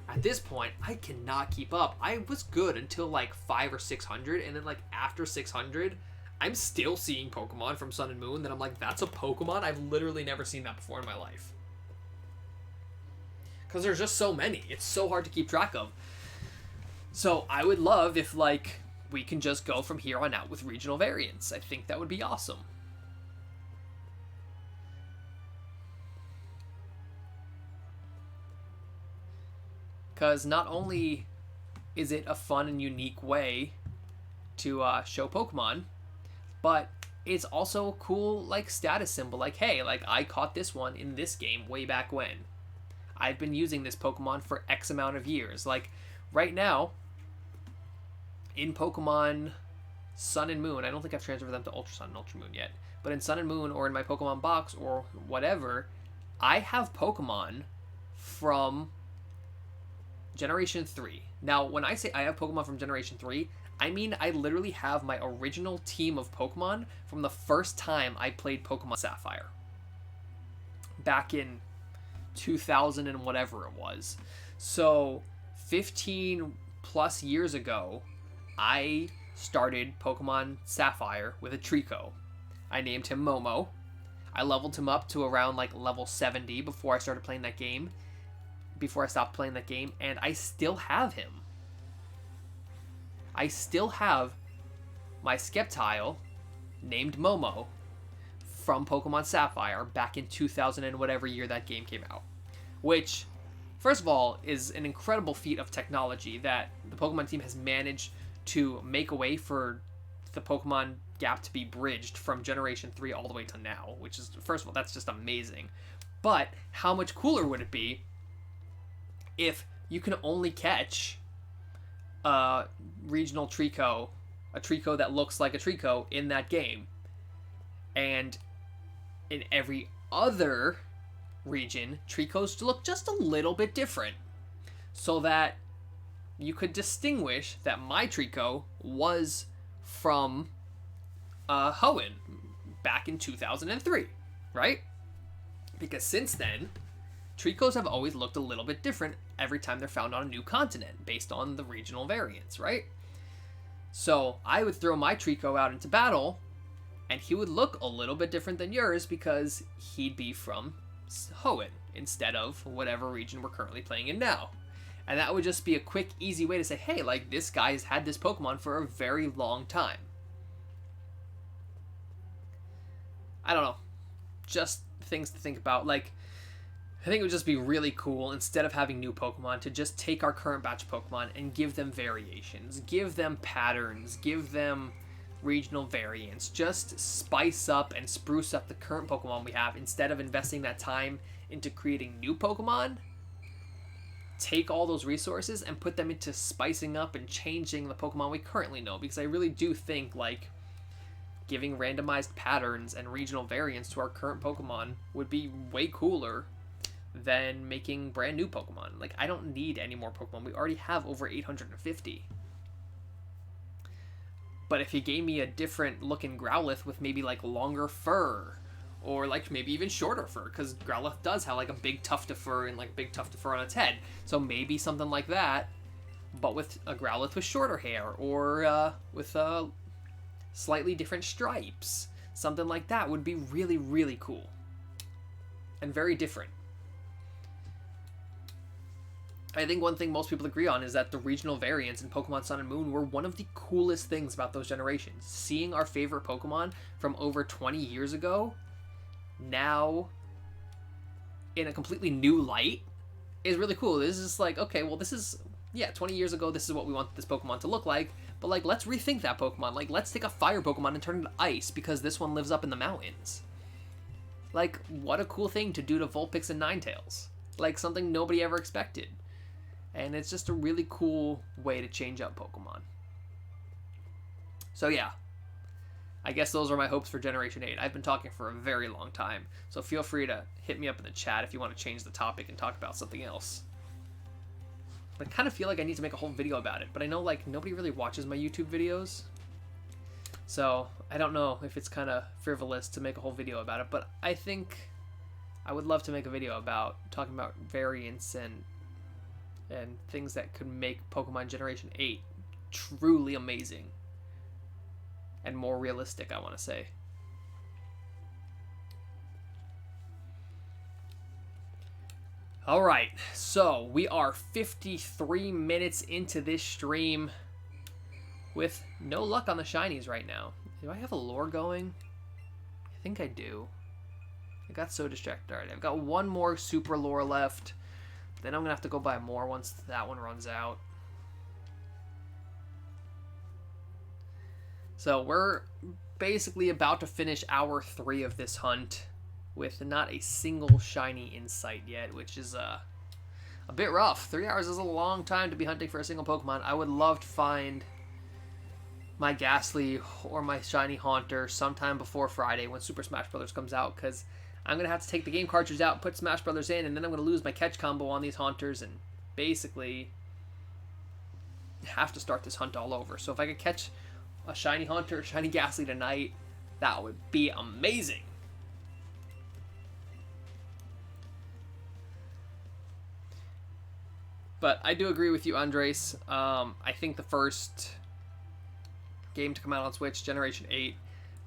at this point, I cannot keep up. I was good until, like, 500 or 600, and then, like, after 600, I'm still seeing Pokemon from Sun and Moon that I'm like, that's a Pokemon? I've literally never seen that before in my life. Because there's just so many. It's so hard to keep track of. So I would love if, like, we can just go from here on out with regional variants. I think that would be awesome. Because not only is it a fun and unique way to show Pokemon, but it's also a cool, like, status symbol. Like, hey, like, I caught this one in this game way back when. I've been using this Pokemon for X amount of years. Like, right now, in Pokemon Sun and Moon, I don't think I've transferred them to Ultra Sun and Ultra Moon yet, but in Sun and Moon or in my Pokemon box or whatever, I have Pokemon from Generation 3. Now, when I say I have Pokemon from Generation 3, I mean I literally have my original team of Pokemon from the first time I played Pokemon Sapphire. Back in 2000 and whatever it was. So, 15 plus years ago, I started Pokemon Sapphire with a Trico. I named him Momo. I leveled him up to around, like, level 70 before I started playing that game. Before I stopped playing that game, and I still have him. I still have my Sceptile named Momo from Pokemon Sapphire back in 2000 and whatever year that game came out. Which, first of all, is an incredible feat of technology that the Pokemon team has managed to make a way for the Pokemon gap to be bridged from Generation 3 all the way to now. Which is, first of all, that's just amazing. But how much cooler would it be if you can only catch a regional Trico, a Trico that looks like a Trico in that game, and in every other region, Treecko's look just a little bit different, so that you could distinguish that my Treecko was from Hoenn back in 2003, right? Because since then, Treeckos have always looked a little bit different every time they're found on a new continent, based on the regional variants, right? So I would throw my Treecko out into battle, and he would look a little bit different than yours because he'd be from Hoenn instead of whatever region we're currently playing in now. And that would just be a quick, easy way to say, hey, like, this guy's had this Pokemon for a very long time. I don't know. Just things to think about. Like, I think it would just be really cool, instead of having new Pokemon, to just take our current batch of Pokemon and give them variations. Give them patterns. Give them regional variants. Just spice up and spruce up the current Pokemon we have, instead of investing that time into creating new Pokemon. Take all those resources and put them into spicing up and changing the Pokemon we currently know, because I really do think, like, giving randomized patterns and regional variants to our current Pokemon would be way cooler than making brand new Pokemon. Like, I don't need any more Pokemon. We already have over 850. But if you gave me a different looking Growlithe with maybe like longer fur, or like maybe even shorter fur, because Growlithe does have like a big tuft of fur and like big tuft of fur on its head, so maybe something like that, but with a Growlithe with shorter hair, or with slightly different stripes, something like that would be really, really cool and very different. I think one thing most people agree on is that the regional variants in Pokemon Sun and Moon were one of the coolest things about those generations. Seeing our favorite Pokemon from over 20 years ago now in a completely new light is really cool. This is like, okay, well, this is, yeah, 20 years ago, this is what we want this Pokemon to look like, but like, let's rethink that Pokemon. Like, let's take a fire Pokemon and turn it into ice, because this one lives up in the mountains. Like, what a cool thing to do to Vulpix and Ninetales. Like, something nobody ever expected. And it's just a really cool way to change up Pokemon. So yeah, I guess those are my hopes for Generation 8. I've been talking for a very long time, so feel free to hit me up in the chat if you want to change the topic and talk about something else. I kind of feel like I need to make a whole video about it, but I know like nobody really watches my YouTube videos, so I don't know if it's kind of frivolous to make a whole video about it, but I think I would love to make a video about talking about variants and things that could make Pokemon Generation 8 truly amazing and more realistic, I want to say. Alright, so we are 53 minutes into this stream with no luck on the shinies right now. Do I have a lure going? I think I do. I got so distracted already. I've got one more super lure left. Then I'm going to have to go buy more once that one runs out. So we're basically about to finish hour 3 of this hunt with not a single shiny in sight yet, which is a bit rough. 3 hours is a long time to be hunting for a single Pokemon. I would love to find my Ghastly or my shiny Haunter sometime before Friday when Super Smash Bros. Comes out, because I'm going to have to take the game cartridge out, put Smash Brothers in, and then I'm going to lose my catch combo on these Haunters and basically have to start this hunt all over. So if I could catch a shiny Haunter, a shiny Ghastly tonight, that would be amazing. But I do agree with you, Andres. I think the first game to come out on Switch, Generation 8,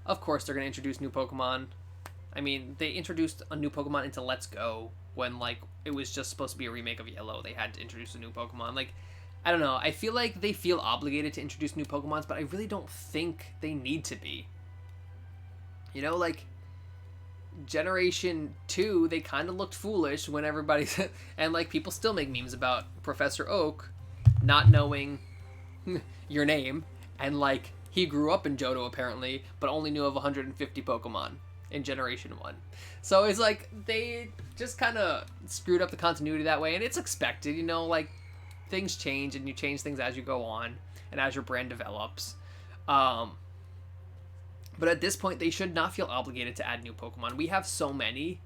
of course they're going to introduce new Pokemon. I mean, they introduced a new Pokemon into Let's Go when, like, it was just supposed to be a remake of Yellow. They had to introduce a new Pokemon. Like, I don't know. I feel like they feel obligated to introduce new Pokemons, but I really don't think they need to be. You know, like, Generation 2, they kind of looked foolish when everybody... and, like, people still make memes about Professor Oak not knowing your name, and, like, he grew up in Johto, apparently, but only knew of 150 Pokemon in Generation 1. So it's like, they just kind of screwed up the continuity that way, and it's expected, you know, like, things change, and you change things as you go on, and as your brand develops. But at this point, they should not feel obligated to add new Pokemon. We have so many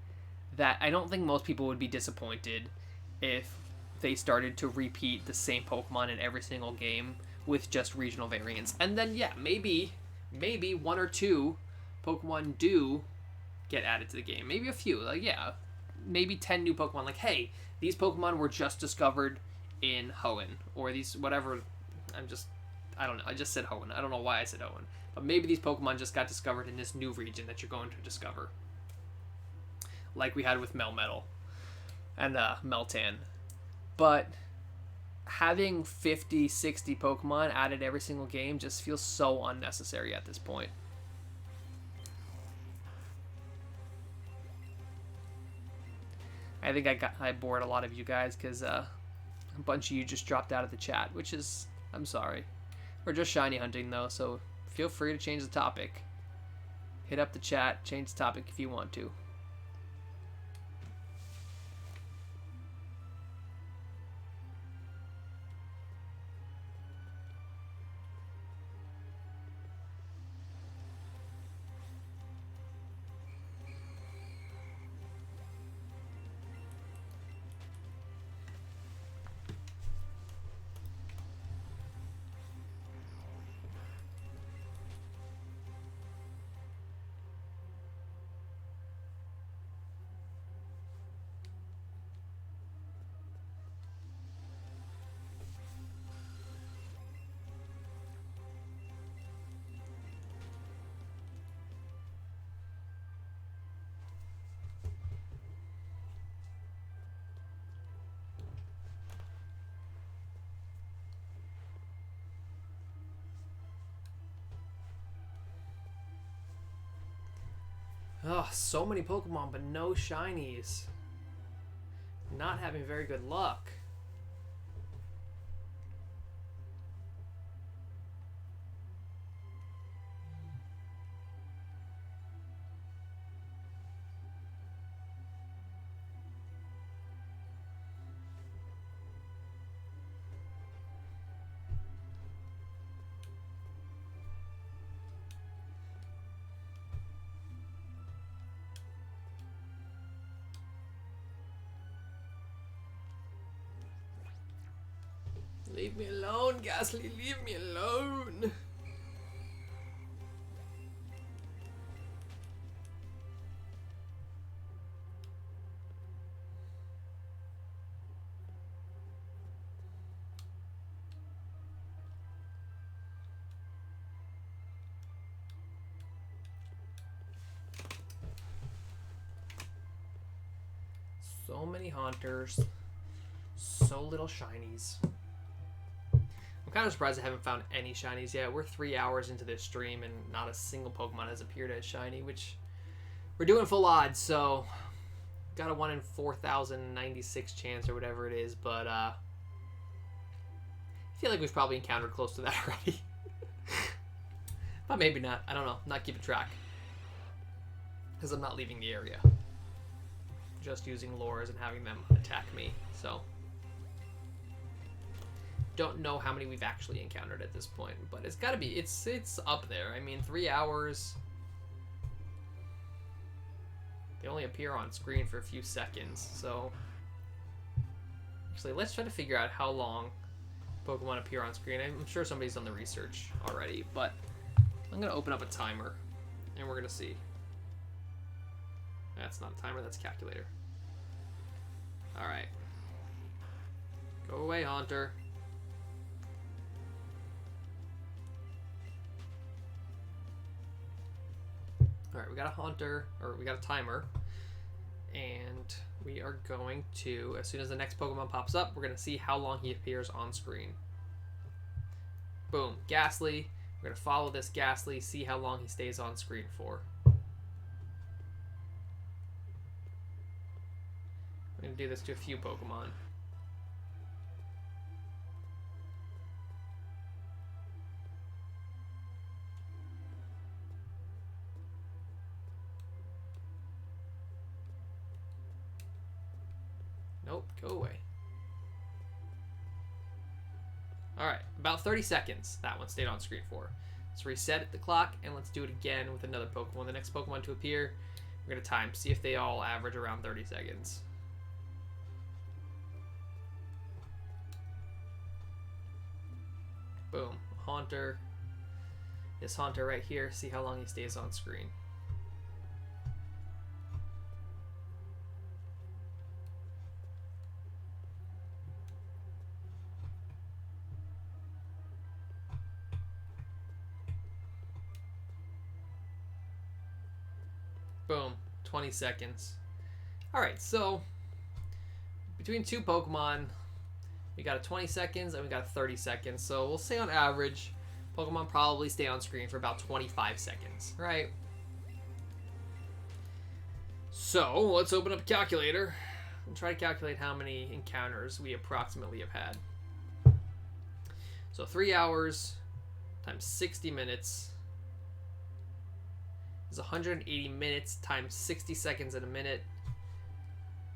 that I don't think most people would be disappointed if they started to repeat the same Pokemon in every single game with just regional variants. And then, yeah, maybe one or two Pokemon do get added to the game. Maybe a few. Like, yeah, maybe 10 new Pokemon. Like, hey, these Pokemon were just discovered in Hoenn. Or these, whatever. I don't know. I just said Hoenn. I don't know why I said Hoenn. But maybe these Pokemon just got discovered in this new region that you're going to discover. Like we had with Melmetal and Meltan. But having 50, 60 Pokemon added every single game just feels so unnecessary at this point. I think I bored a lot of you guys because a bunch of you just dropped out of the chat, which is, I'm sorry. We're just shiny hunting though, so feel free to change the topic. Hit up the chat, change the topic if you want to. Oh, so many Pokemon, but no shinies. Not having very good luck. Leave me alone, Ghastly, leave me alone. So many Haunters, so little shinies. I'm kind of surprised I haven't found any shinies yet. We're 3 hours into this stream and not a single Pokemon has appeared as shiny, which we're doing full odds, so got a 1 in 4,096 chance or whatever it is, but I feel like we've probably encountered close to that already. But maybe not. I don't know. I'm not keeping track. Because I'm not leaving the area. Just using lures and having them attack me, so don't know how many we've actually encountered at this point, but it's got to be, it's up there. I mean, 3 hours. They only appear on screen for a few seconds, so actually let's try to figure out how long Pokemon appear on screen. I'm sure somebody's done the research already, but I'm gonna open up a timer and we're gonna see. That's not a timer, that's a calculator. Alright, go away, Haunter. Alright, we got a Haunter, or we got a timer, and we are going to, as soon as the next Pokemon pops up, we're going to see how long he appears on screen. Boom, Ghastly. We're going to follow this Ghastly, see how long he stays on screen for. I'm going to do this to a few Pokemon. Nope, go away. Alright, about 30 seconds that one stayed on screen for. Let's reset the clock and let's do it again with another Pokemon. The next Pokemon to appear We're going to time, see if they all average around 30 seconds. Boom. Haunter. This Haunter right here. See how long he stays on screen. Boom. 20 seconds. Alright, so between two Pokemon, we got a 20 seconds and we got a 30 seconds. So we'll say on average, Pokemon probably stay on screen for about 25 seconds, right? So let's open up a calculator and try to calculate how many encounters we approximately have had. So 3 hours times 60 minutes is 180 minutes times 60 seconds in a minute.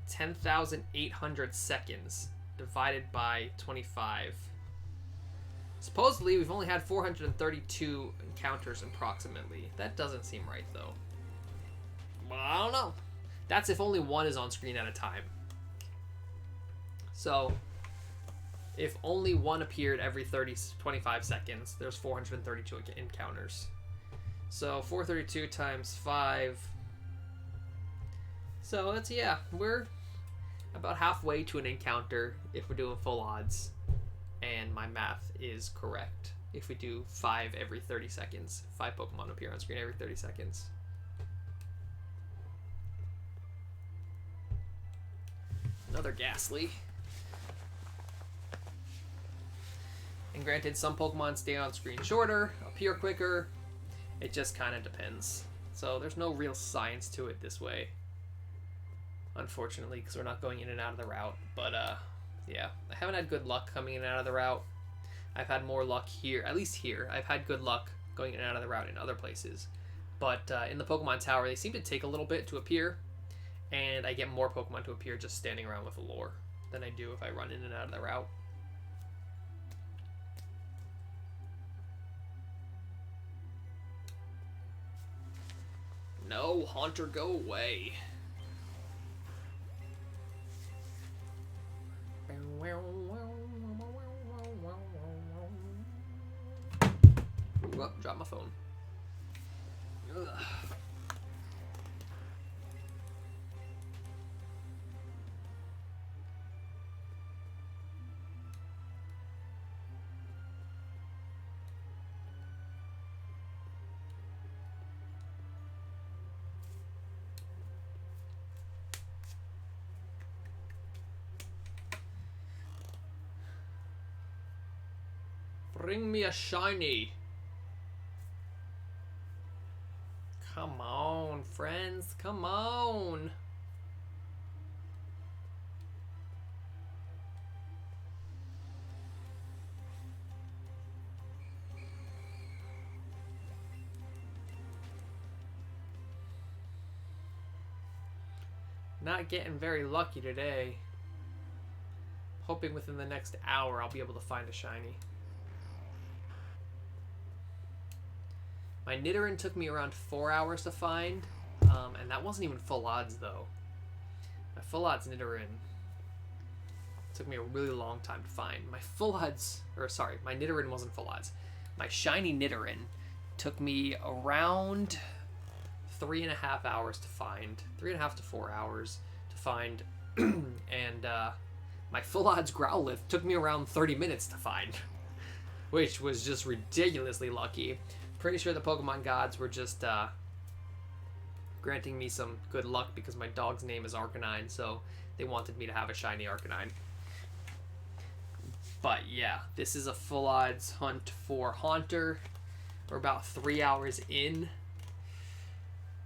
10,800 seconds divided by 25. Supposedly, we've only had 432 encounters approximately. That doesn't seem right, though. Well, I don't know. That's if only one is on screen at a time. So, if only one appeared every 25 seconds, there's 432 encounters. So 432 times 5. So that's, yeah, we're about halfway to an encounter if we're doing full odds. And my math is correct. If we do 5 every 30 seconds. 5 Pokemon appear on screen every 30 seconds. Another Ghastly. And granted, some Pokemon stay on screen shorter, appear quicker. It just kind of depends. So there's no real science to it this way. Unfortunately, because we're not going in and out of the route. But, yeah. I haven't had good luck coming in and out of the route. I've had more luck here. At least here. I've had good luck going in and out of the route in other places. But in the Pokemon Tower, they seem to take a little bit to appear. And I get more Pokemon to appear just standing around with a lure than I do if I run in and out of the route. No, Haunter, go away. Ooh, drop my phone. Ugh. Bring me a shiny. Come on, friends. Come on. Not getting very lucky today. Hoping within the next hour I'll be able to find a shiny. My Nidoran took me around 4 hours to find, and that wasn't even full odds, though. My full odds Nidoran took me a really long time to find. My full odds, or sorry, my Nidoran wasn't full odds. My shiny Nidoran took me around 3.5 hours to find. 3.5 to 4 hours to find. And my full odds Growlithe took me around 30 minutes to find, which was just ridiculously lucky. Pretty sure the Pokemon gods were just granting me some good luck because my dog's name is Arcanine, so they wanted me to have a shiny Arcanine. But yeah, this is a full odds hunt for Haunter. We're about 3 hours in.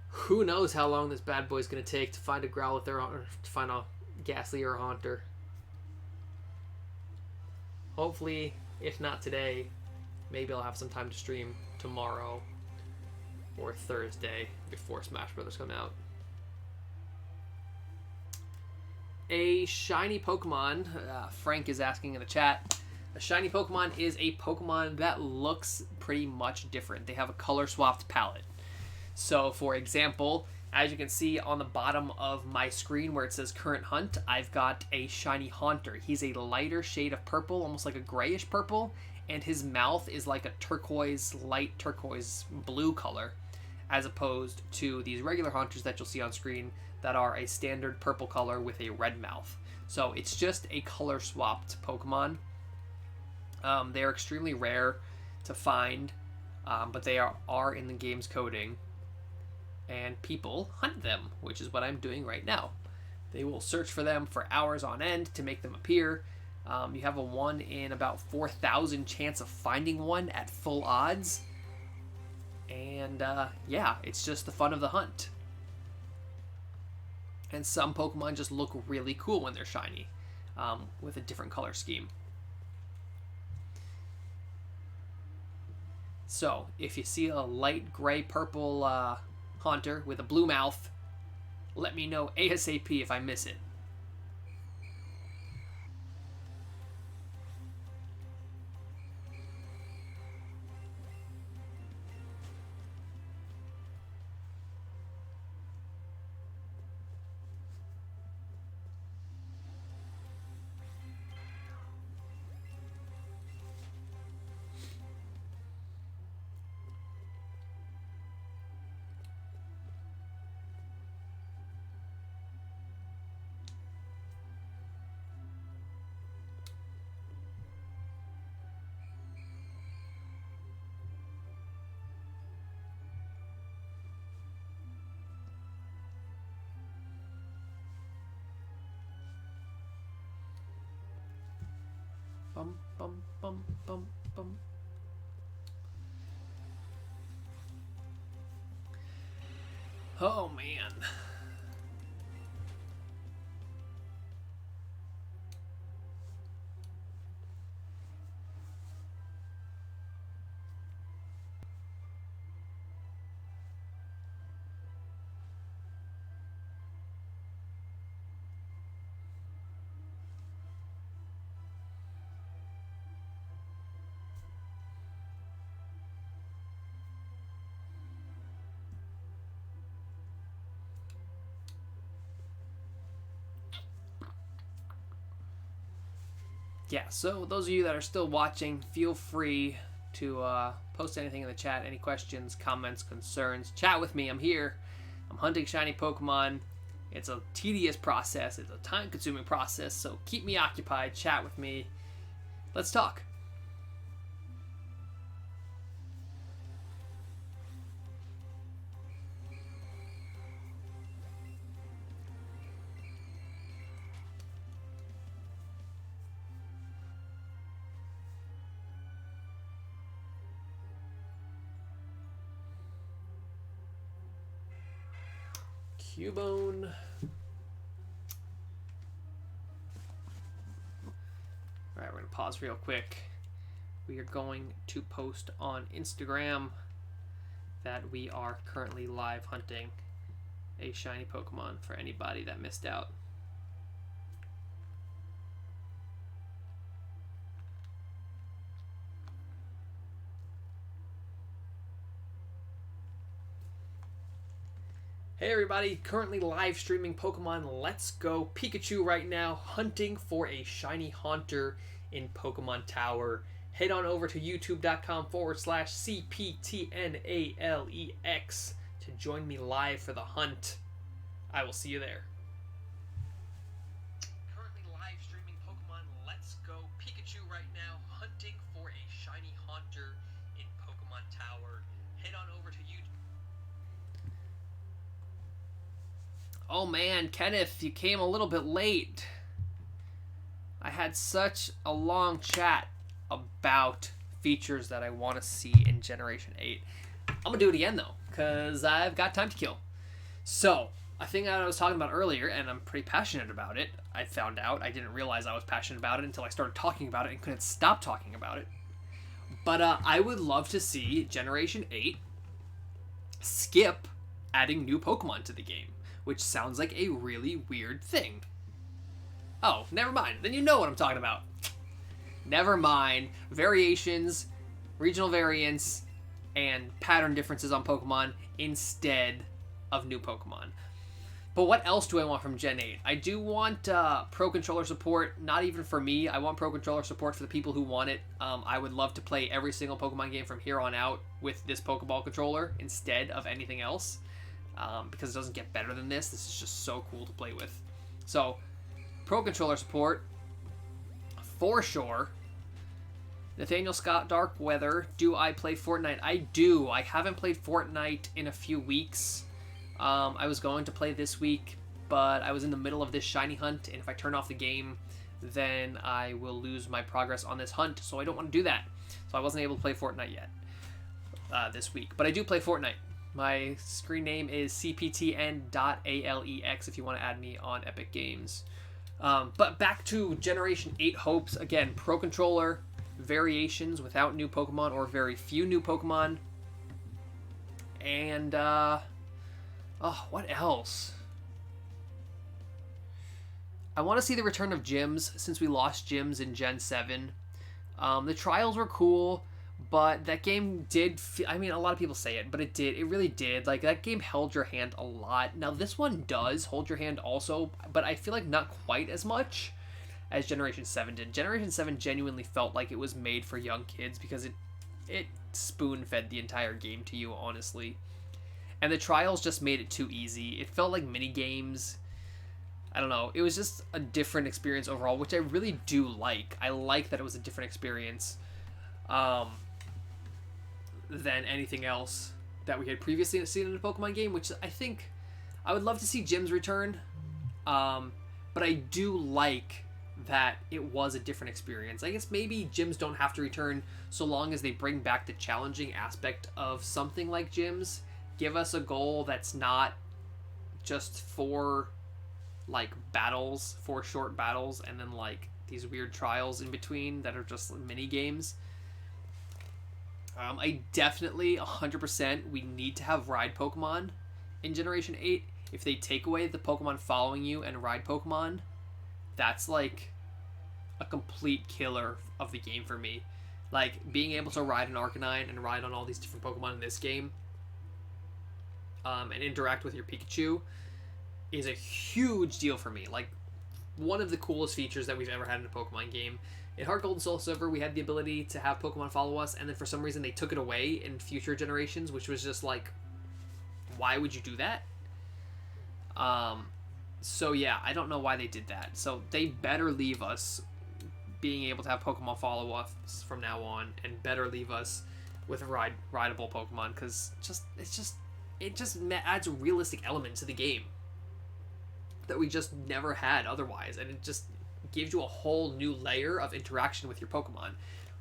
Who knows how long this bad boy's gonna take to find a Growlithe or to find a Ghastly or a Haunter. Hopefully, if not today, maybe I'll have some time to stream tomorrow or Thursday before Smash Brothers come out. A shiny Pokemon, Frank is asking in the chat. A shiny Pokemon is a Pokemon that looks pretty much different. They have a color swapped palette. So, for example, As you can see on the bottom of my screen where it says current hunt, I've got a shiny Haunter. He's a lighter shade of purple, almost like a grayish purple, and his mouth is like a turquoise, light turquoise blue color, as opposed to these regular Haunters that you'll see on screen that are a standard purple color with a red mouth. So it's just a color swapped Pokemon. They're extremely rare to find, but they are in the game's coding. And people hunt them, which is what I'm doing right now. They will search for them for hours on end to make them appear. You have a 1 in about 4,000 chance of finding one at full odds. And yeah, it's just the fun of the hunt. And some Pokemon just look really cool when they're shiny, with a different color scheme. So, if you see a light gray purple Haunter with a blue mouth, let me know ASAP if I miss it. Bum, bum, bum, bum, bum. Oh, man. Yeah, so those of you that are still watching, feel free to post anything in the chat, any questions, comments, concerns. Chat with me. I'm here. I'm hunting shiny Pokemon. It's a tedious process. It's a time-consuming process, so keep me occupied. Chat with me. Let's talk. Cubone. Alright, we're going to pause real quick. We are going to post on Instagram that we are currently live hunting a shiny Pokemon for anybody that missed out. Hey everybody, currently live streaming Pokemon Let's Go Pikachu right now, hunting for a shiny Haunter in Pokemon Tower. Head on over to youtube.com/CPTNALEX to join me live for the hunt. I will see you there. Currently live streaming Pokemon Let's Go Pikachu right now, hunting for a shiny Haunter in Pokemon Tower. Head on over to YouTube. Oh man, Kenneth, you came a little bit late. I had such a long chat about features that I want to see in Generation 8. I'm going to do it again, though, because I've got time to kill. So, a thing that I was talking about earlier, and I'm pretty passionate about it, I found out. I didn't realize I was passionate about it until I started talking about it and couldn't stop talking about it. But I would love to see Generation 8 skip adding new Pokemon to the game, which sounds like a really weird thing. Oh, never mind. Then you know what I'm talking about. Never mind. Variations, regional variants, and pattern differences on Pokemon instead of new Pokemon. But what else do I want from Gen 8? I do want Pro Controller support, not even for me. I want Pro Controller support for the people who want it. I would love to play every single Pokemon game from here on out with this Pokeball controller instead of anything else. Because it doesn't get better than this. This is just so cool to play with. So, Pro Controller support, for sure. Nathaniel Scott Darkweather, do I play Fortnite? I do. I haven't played Fortnite in a few weeks. I was going to play this week, but I was in the middle of this shiny hunt, and if I turn off the game, then I will lose my progress on this hunt, so I don't want to do that. So I wasn't able to play Fortnite yet this week, but I do play Fortnite. My screen name is cptn.alex if you want to add me on Epic Games. But back to Generation 8 hopes. Again, Pro Controller, variations without new Pokemon or very few new Pokemon. And, what else? I want to see the return of gyms since we lost gyms in Gen 7. The trials were cool, but that game did... I mean, a lot of people say it, but it did. It really did. Like, that game held your hand a lot. Now, this one does hold your hand also, but I feel like not quite as much as Generation 7 did. Generation 7 genuinely felt like it was made for young kids because it spoon-fed the entire game to you, honestly. And the trials just made it too easy. It felt like mini-games. I don't know. It was just a different experience overall, which I really do like. I like that it was a different experience than anything else that we had previously seen in a Pokemon game, which I think I would love to see gyms return. But I do like that it was a different experience. I guess maybe gyms don't have to return so long as they bring back the challenging aspect of something like gyms. Give us a goal that's not just for like battles, for short battles, and then like these weird trials in between that are just mini games. I definitely 100% we need to have ride Pokemon in Generation 8. If they take away the Pokemon following you and ride Pokemon, that's like a complete killer of the game for me. Like being able to ride an Arcanine and ride on all these different Pokemon in this game and interact with your Pikachu is a huge deal for me. Like one of the coolest features that we've ever had in a Pokemon game. In Heart Gold and Soul Silver, we had the ability to have Pokemon follow us, and then for some reason they took it away in future generations, which was just like, why would you do that? So yeah, I don't know why they did that. So they better leave us being able to have Pokemon follow us from now on, and better leave us with rideable Pokemon, because it just adds a realistic element to the game that we just never had otherwise, and it just gives you a whole new layer of interaction with your Pokemon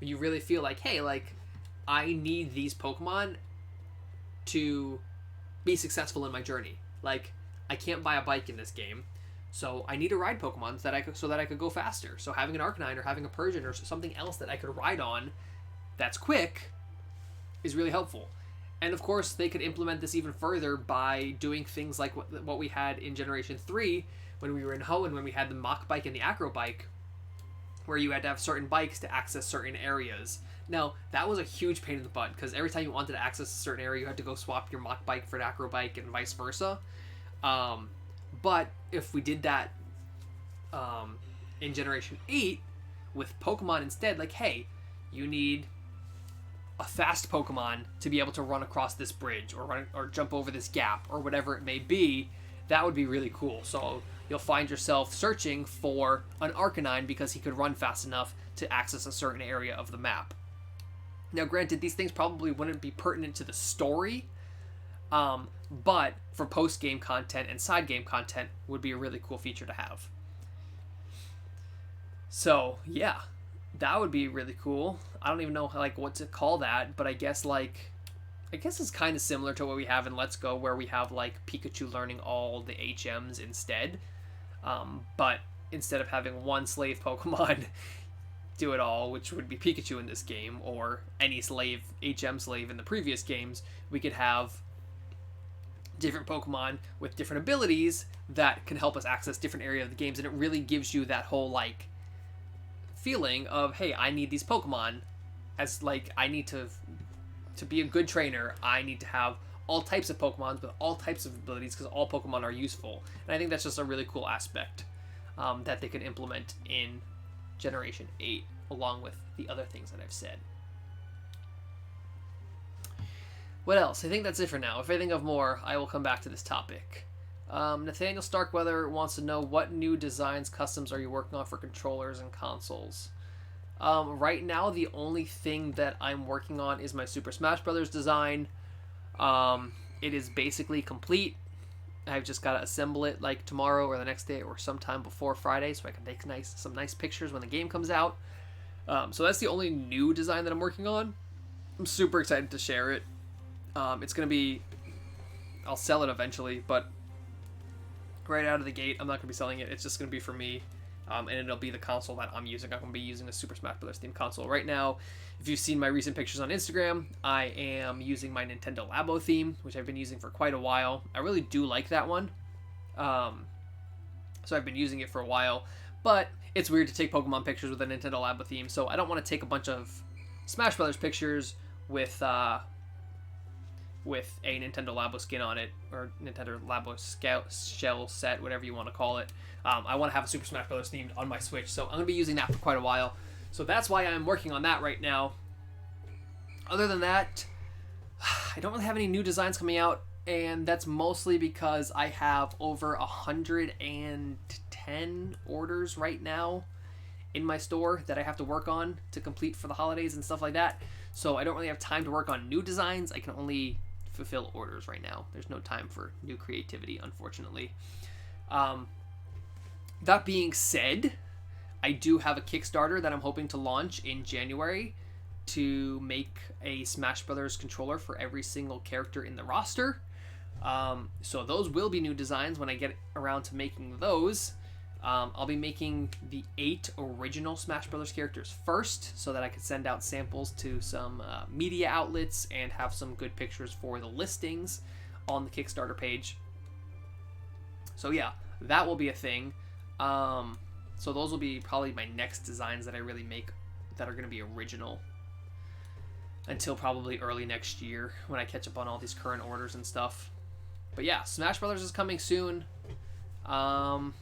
when you really feel like, hey, like I need these Pokemon to be successful in my journey. Like I can't buy a bike in this game, so I need to ride Pokemon so that I could go faster. So having an Arcanine or having a Persian or something else that I could ride on that's quick is really helpful. And of course, they could implement this even further by doing things like what we had in Generation 3 when we were in Hoenn, when we had the Mach Bike and the Acro Bike, where you had to have certain bikes to access certain areas. Now, that was a huge pain in the butt, because every time you wanted to access a certain area, you had to go swap your Mach Bike for an Acro Bike and vice versa. But if we did that in Generation 8 with Pokemon instead, like, hey, you need a fast Pokemon to be able to run across this bridge or jump over this gap or whatever it may be, that would be really cool. So you'll find yourself searching for an Arcanine because he could run fast enough to access a certain area of the map. Now, granted, these things probably wouldn't be pertinent to the story, but for post-game content and side-game content would be a really cool feature to have. So, yeah, that would be really cool. I don't even know like what to call that, but I guess it's kind of similar to what we have in Let's Go, where we have like Pikachu learning all the HMs instead. But instead of having one slave Pokemon do it all, which would be Pikachu in this game, or any slave, HM slave in the previous games, we could have different Pokemon with different abilities that can help us access different areas of the games, and it really gives you that whole like feeling of, hey, I need these Pokemon, as like I need to be a good trainer, I need to have all types of Pokemon with all types of abilities, because all Pokemon are useful. And I think that's just a really cool aspect that they could implement in Generation 8, along with the other things that I've said. What else? I think that's it for now. If I think of more, I will come back to this topic. Nathaniel Starkweather wants to know, what new designs, customs are you working on for controllers and consoles? Right now, the only thing that I'm working on is my Super Smash Bros. Design. It is basically complete. I've just got to assemble it like tomorrow or the next day or sometime before Friday, so I can take some nice pictures when the game comes out. So that's the only new design that I'm working on. I'm super excited to share it. It's going to be... I'll sell it eventually, but right out of the gate, I'm not going to be selling it. It's just going to be for me, and it'll be the console that I'm using. I'm going to be using a Super Smash Bros. Themed console. Right now, if you've seen my recent pictures on Instagram, I am using my Nintendo Labo theme, which I've been using for quite a while. I really do like that one. So I've been using it for a while, but it's weird to take Pokemon pictures with a Nintendo Labo theme, so I don't want to take a bunch of Smash Brothers pictures with a Nintendo Labo skin on it, or Nintendo Labo shell set, whatever you want to call it. I want to have a Super Smash Bros. Themed on my Switch, so I'm going to be using that for quite a while. So that's why I'm working on that right now. Other than that, I don't really have any new designs coming out, and that's mostly because I have over 110 orders right now in my store that I have to work on to complete for the holidays and stuff like that. So I don't really have time to work on new designs. I can only fulfill orders right now. There's no time for new creativity, unfortunately. That being said, I do have a Kickstarter that I'm hoping to launch in January to make a Smash Brothers controller for every single character in the roster. So those will be new designs when I get around to making those. I'll be making the 8 original Smash Brothers characters first, so that I can send out samples to some media outlets and have some good pictures for the listings on the Kickstarter page. So yeah, that will be a thing. So those will be probably my next designs that I really make that are going to be original until probably early next year when I catch up on all these current orders and stuff. But yeah, Smash Brothers is coming soon. And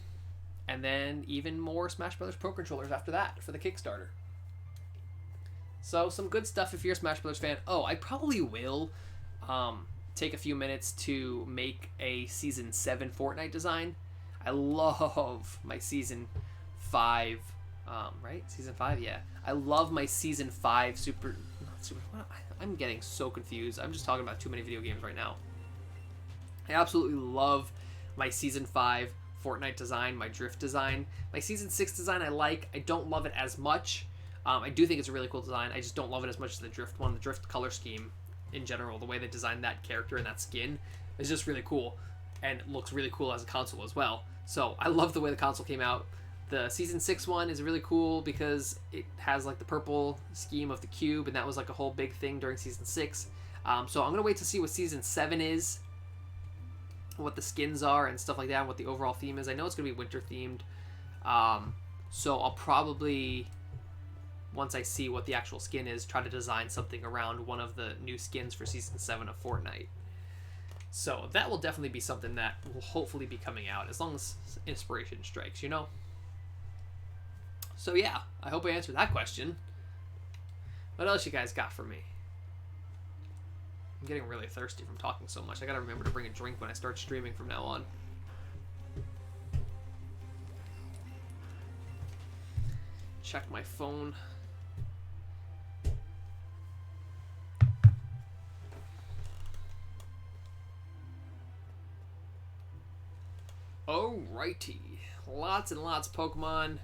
then even more Smash Brothers Pro Controllers after that for the Kickstarter. So some good stuff if you're a Smash Brothers fan. Oh, I probably will take a few minutes to make a Season 7 Fortnite design. I love my Season 5, right? Season 5, yeah. I love my Season 5 I'm getting so confused. I'm just talking about too many video games right now. I absolutely love my Season 5 Fortnite design, my Drift design. My Season 6 design I like. I don't love it as much. I do think it's a really cool design. I just don't love it as much as the Drift one. The Drift color scheme in general, the way they designed that character and that skin is just really cool. And it looks really cool as a console as well. So I love the way the console came out. The Season 6 one is really cool because it has like the purple scheme of the cube, and that was like a whole big thing during Season 6. So I'm going to wait to see what Season 7 is, what the skins are and stuff like that, and what the overall theme is. I know it's going to be winter themed. So I'll probably, once I see what the actual skin is, try to design something around one of the new skins for Season 7 of Fortnite. So that will definitely be something that will hopefully be coming out, as long as inspiration strikes, you know? So yeah, I hope I answered that question. What else you guys got for me? I'm getting really thirsty from talking so much. I gotta remember to bring a drink when I start streaming from now on. Check my phone. Alrighty. Lots and lots of Pokemon.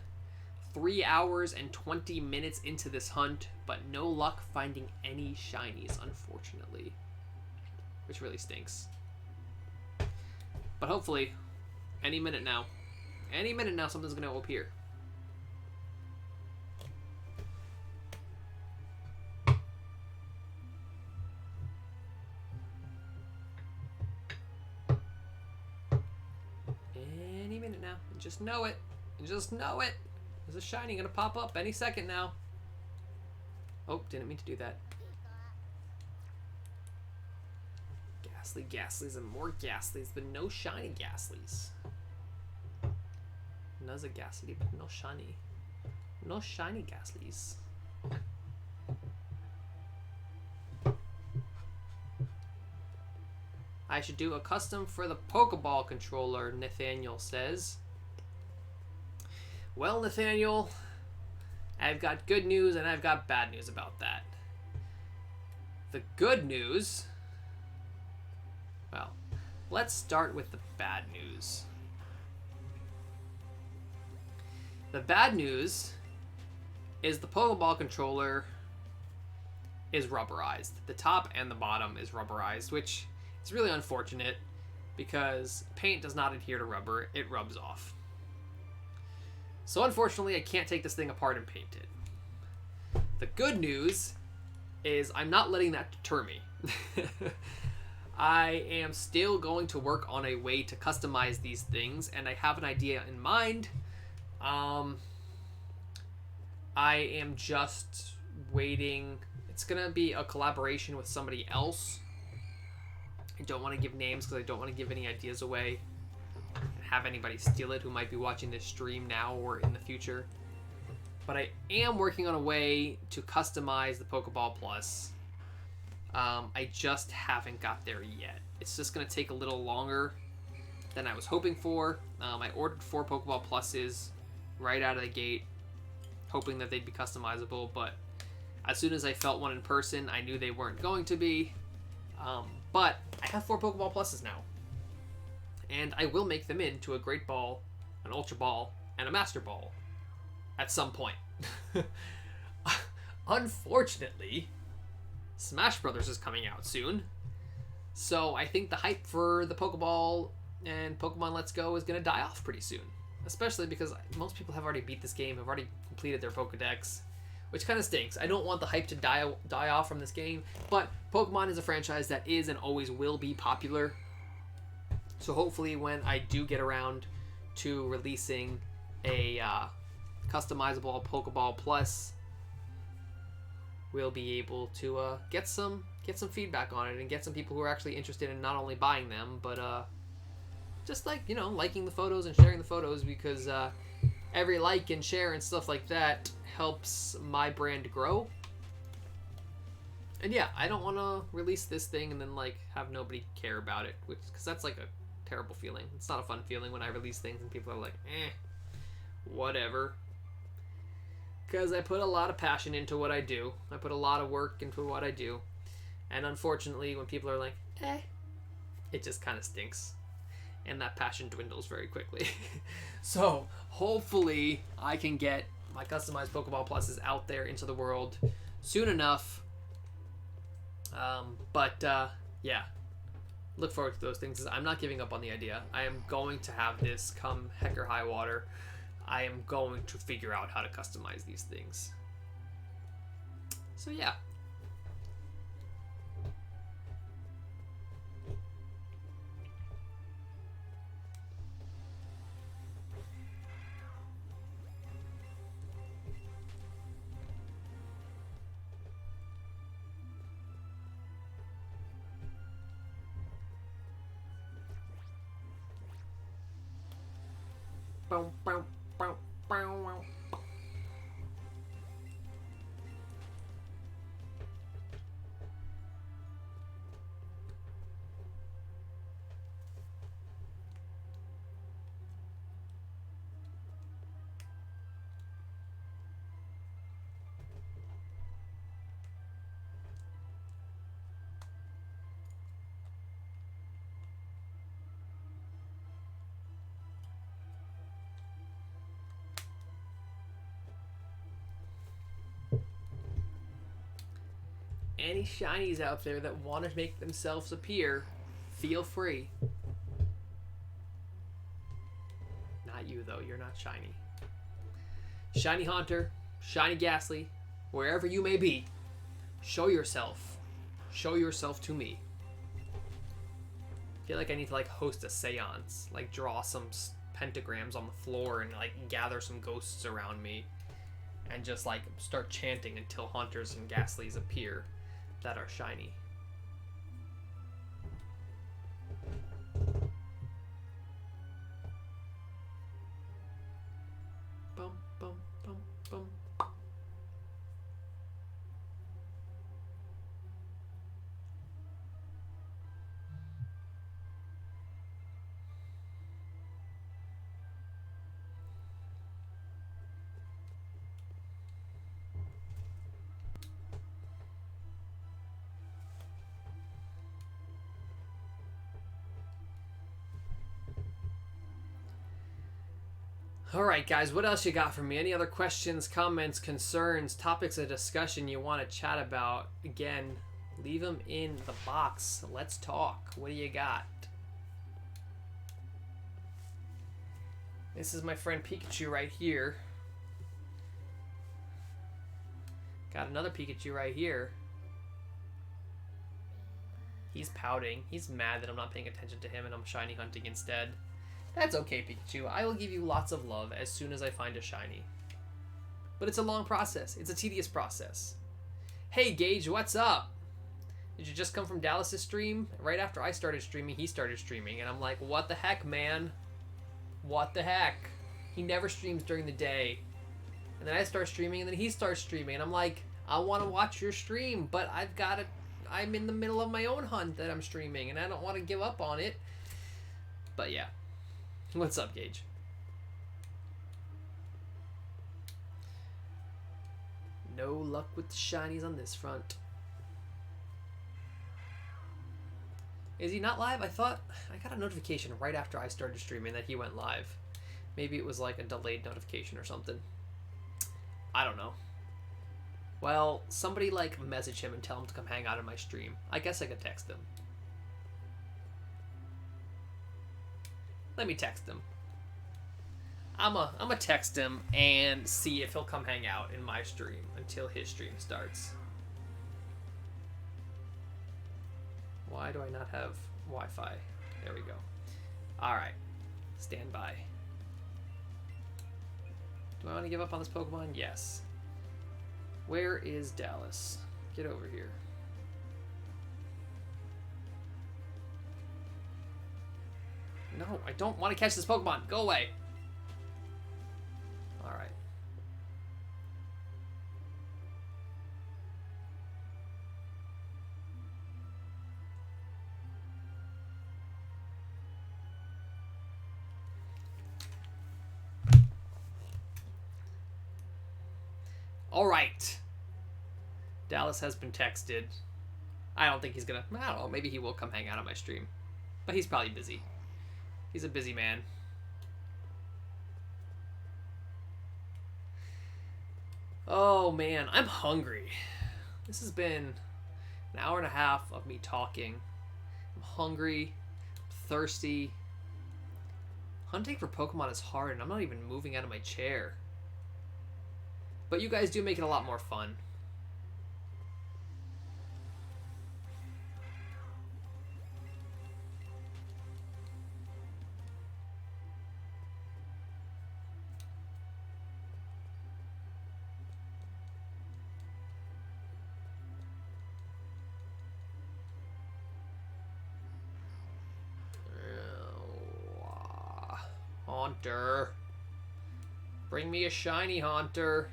3 hours and 20 minutes into this hunt, but no luck finding any shinies, unfortunately. Which really stinks. But hopefully, any minute now, something's going to appear. Any minute now. Just know it. Just know it. There's a shiny gonna pop up any second now. Oh, didn't mean to do that. Ghastlies, and more Ghastlies, but no shiny Ghastlies. Another Ghastly, but no shiny. No shiny Ghastlies. I should do a custom for the Pokeball controller, Nathaniel says. Well, Nathaniel, I've got good news and I've got bad news about that. The good news... Well, let's start with the bad news. The bad news is the Pokeball controller is rubberized. The top and the bottom is rubberized, which is really unfortunate because paint does not adhere to rubber. It rubs off. So unfortunately, I can't take this thing apart and paint it. The good news is I'm not letting that deter me. I am still going to work on a way to customize these things, and I have an idea in mind. I am just waiting. It's going to be a collaboration with somebody else. I don't want to give names because I don't want to give any ideas away and have anybody steal it who might be watching this stream now or in the future. But I am working on a way to customize the Pokeball Plus. I just haven't got there yet. It's just going to take a little longer than I was hoping for. I ordered 4 Pokeball Pluses right out of the gate, hoping that they'd be customizable, but as soon as I felt one in person, I knew they weren't going to be. But I have 4 Pokeball Pluses now, and I will make them into a Great Ball, an Ultra Ball, and a Master Ball at some point. Unfortunately, Smash Brothers is coming out soon, so I think the hype for the Pokeball and Pokemon Let's Go is going to die off pretty soon, especially because most people have already beat this game, have already completed their Pokedex, which kind of stinks. I don't want the hype to die off from this game, but Pokemon is a franchise that is and always will be popular. So hopefully when I do get around to releasing a customizable Pokeball Plus, we'll be able to get some feedback on it and get some people who are actually interested in not only buying them, but just like, you know, liking the photos and sharing the photos, because every like and share and stuff like that helps my brand grow. And yeah, I don't want to release this thing and then like have nobody care about it, because that's like a terrible feeling. It's not a fun feeling when I release things and people are like, whatever. Because I put a lot of passion into what I do. I put a lot of work into what I do. And unfortunately, when people are like, it just kind of stinks. And that passion dwindles very quickly. So hopefully I can get my customized Pokeball Pluses out there into the world soon enough. Yeah, look forward to those things. I'm not giving up on the idea. I am going to have this come heck or high water. I am going to figure out how to customize these things. So yeah. Bow, bow, bow, bow, bow. Any shinies out there that want to make themselves appear, feel free. Not you, though. You're not shiny. Shiny Haunter, Shiny Ghastly, wherever you may be, show yourself. Show yourself to me. I feel like I need to like host a seance, like draw some pentagrams on the floor and like gather some ghosts around me and just like start chanting until Haunters and Ghastlies appear that are shiny. Alright, guys, what else you got for me? Any other questions, comments, concerns, topics of discussion you want to chat about? Again, leave them in the box. Let's talk. What do you got? This is my friend Pikachu right here. Got another Pikachu right here. He's pouting. He's mad that I'm not paying attention to him and I'm shiny hunting instead. That's okay, Pikachu. I will give you lots of love as soon as I find a shiny. But it's a long process. It's a tedious process. Hey, Gage, what's up? Did you just come from Dallas's stream? Right after I started streaming, he started streaming. And I'm like, what the heck, man? What the heck? He never streams during the day. And then I start streaming, and then he starts streaming. And I'm like, I want to watch your stream, but I'm in the middle of my own hunt that I'm streaming, and I don't want to give up on it. But yeah. What's up, Gage? No luck with the shinies on this front. Is he not live? I thought I got a notification right after I started streaming that he went live. Maybe it was like a delayed notification or something. I don't know. Well, somebody like message him and tell him to come hang out in my stream. I guess I could text him. Let me text him. I'ma text him and see if he'll come hang out in my stream until his stream starts. Why do I not have Wi-Fi? There we go. Alright. Stand by. Do I want to give up on this Pokemon? Yes. Where is Dallas? Get over here. No, I don't want to catch this Pokemon. Go away. Alright. Alright. Dallas has been texted. I don't think he's gonna... I don't know. Maybe he will come hang out on my stream. But he's probably busy. He's a busy man. Oh, man. I'm hungry. This has been an hour and a half of me talking. I'm hungry. I'm thirsty. Hunting for Pokemon is hard, and I'm not even moving out of my chair. But you guys do make it a lot more fun. Haunter. Bring me a shiny, Haunter.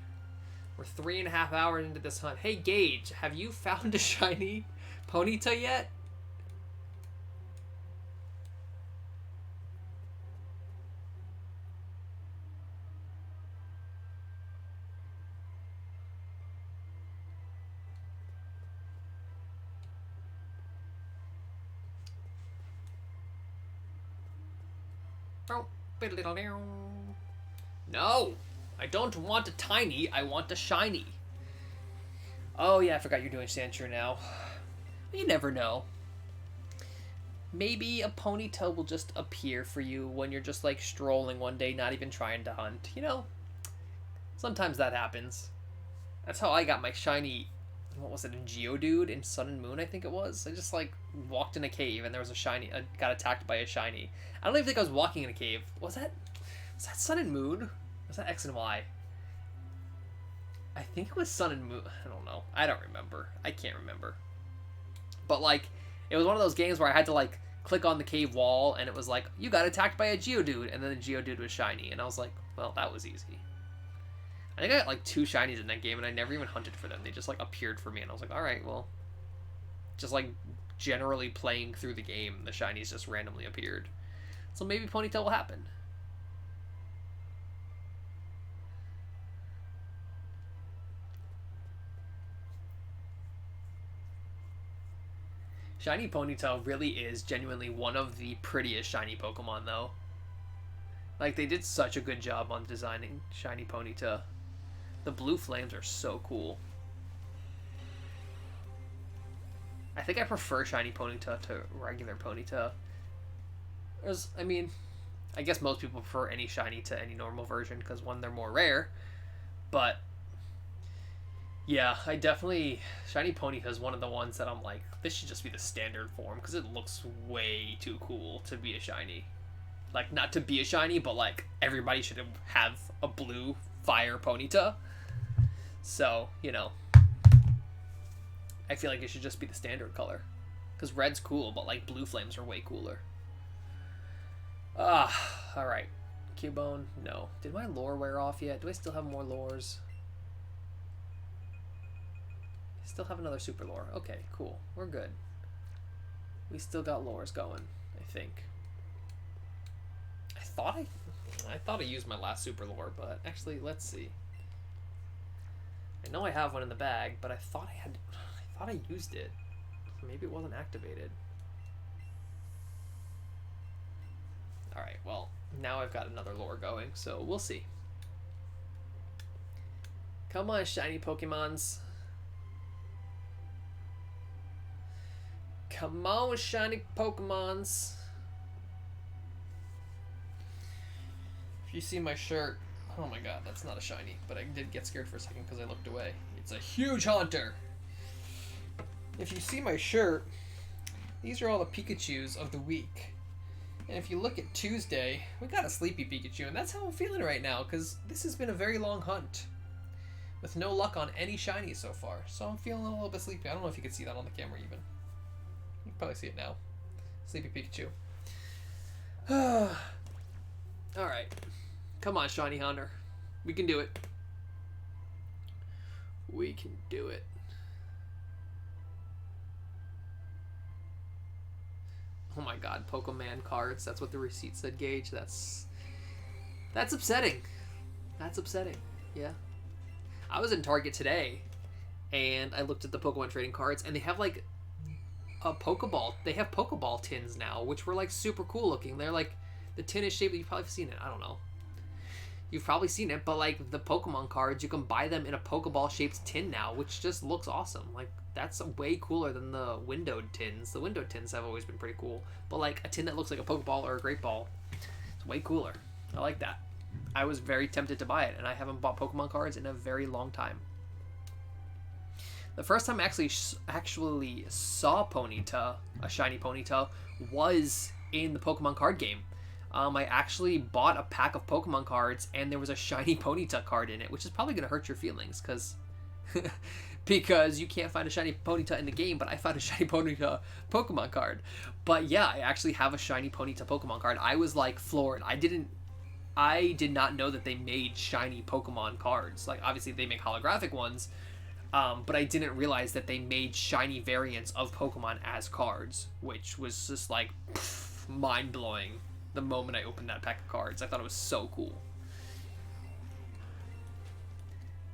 We're 3.5 hours into this hunt. Hey, Gage, have you found a shiny Ponyta yet? No! I don't want a tiny, I want a shiny. Oh yeah, I forgot you're doing Sandshrew now. You never know. Maybe a Ponyta will just appear for you when you're just like strolling one day, not even trying to hunt. You know, sometimes that happens. That's how I got my shiny, what was it, a Geodude in Sun and Moon, I think it was. I just like walked in a cave and there was a shiny, got attacked by a shiny. I don't even think I was walking in a cave. Was that Sun and Moon? Was that X and Y? I think it was Sun and Moon. I don't know. I don't remember. I can't remember. But like, it was one of those games where I had to like click on the cave wall and it was like, you got attacked by a Geodude, and then the Geodude was shiny. And I was like, well, that was easy. I think I got like 2 shinies in that game and I never even hunted for them. They just like appeared for me and I was like, alright, well. Just like generally playing through the game, the shinies just randomly appeared. So maybe Ponyta will happen. Shiny Ponyta really is genuinely one of the prettiest shiny Pokemon, though. Like, they did such a good job on designing Shiny Ponyta. The blue flames are so cool. I think I prefer Shiny Ponyta to regular Ponyta. I mean, I guess most people prefer any Shiny to any normal version because, one, they're more rare. But, yeah, I definitely... Shiny Ponyta is one of the ones that I'm like, this should just be the standard form because it looks way too cool to be a Shiny. Like, not to be a Shiny, but, like, everybody should have a blue fire Ponyta. So, you know, I feel like it should just be the standard color. Because red's cool, but, like, blue flames are way cooler. Alright. Cubone, no. Did my lore wear off yet? Do I still have more lores? I still have another super lore. Okay, cool. We're good. We still got lores going, I think. I thought I used my last super lore, but actually, let's see. I know I have one in the bag, but I thought I used it. Maybe it wasn't activated. Alright, well, now I've got another lore going, so we'll see. Come on, shiny Pokemons. Come on, shiny Pokemons. If you see my shirt, oh my god, that's not a shiny, but I did get scared for a second because I looked away. It's a huge Haunter. If you see my shirt, these are all the Pikachus of the week. And if you look at Tuesday, we got a sleepy Pikachu, and that's how I'm feeling right now, because this has been a very long hunt with no luck on any shinies so far. So I'm feeling a little bit sleepy. I don't know if you can see that on the camera even. You can probably see it now. Sleepy Pikachu. Alright. Come on, Shiny Hunter. We can do it. We can do it. Oh my god, Pokemon cards. That's what the receipt said, Gage. That's upsetting. That's upsetting. Yeah. I was in Target today, and I looked at the Pokemon trading cards, and they have, like, a Pokeball. They have Pokeball tins now, which were, like, super cool looking. They're, like, the tin is shaped... You've probably seen it. I don't know. You've probably seen it, but, like, the Pokemon cards, you can buy them in a Pokeball-shaped tin now, which just looks awesome. Like, that's way cooler than the windowed tins. The windowed tins have always been pretty cool. But, like, a tin that looks like a Pokeball or a Great Ball, it's way cooler. I like that. I was very tempted to buy it, and I haven't bought Pokemon cards in a very long time. The first time I actually saw Ponyta, a shiny Ponyta, was in the Pokemon card game. I actually bought a pack of Pokemon cards, and there was a shiny Ponyta card in it, which is probably going to hurt your feelings, because you can't find a shiny Ponyta in the game, but I found a shiny Ponyta Pokemon card. But yeah, I actually have a shiny Ponyta Pokemon card. I was, like, floored. I did not know that they made shiny Pokemon cards. Like, obviously they make holographic ones, but I didn't realize that they made shiny variants of Pokemon as cards, which was just, like, mind-blowing. The moment I opened that pack of cards, I thought it was so cool.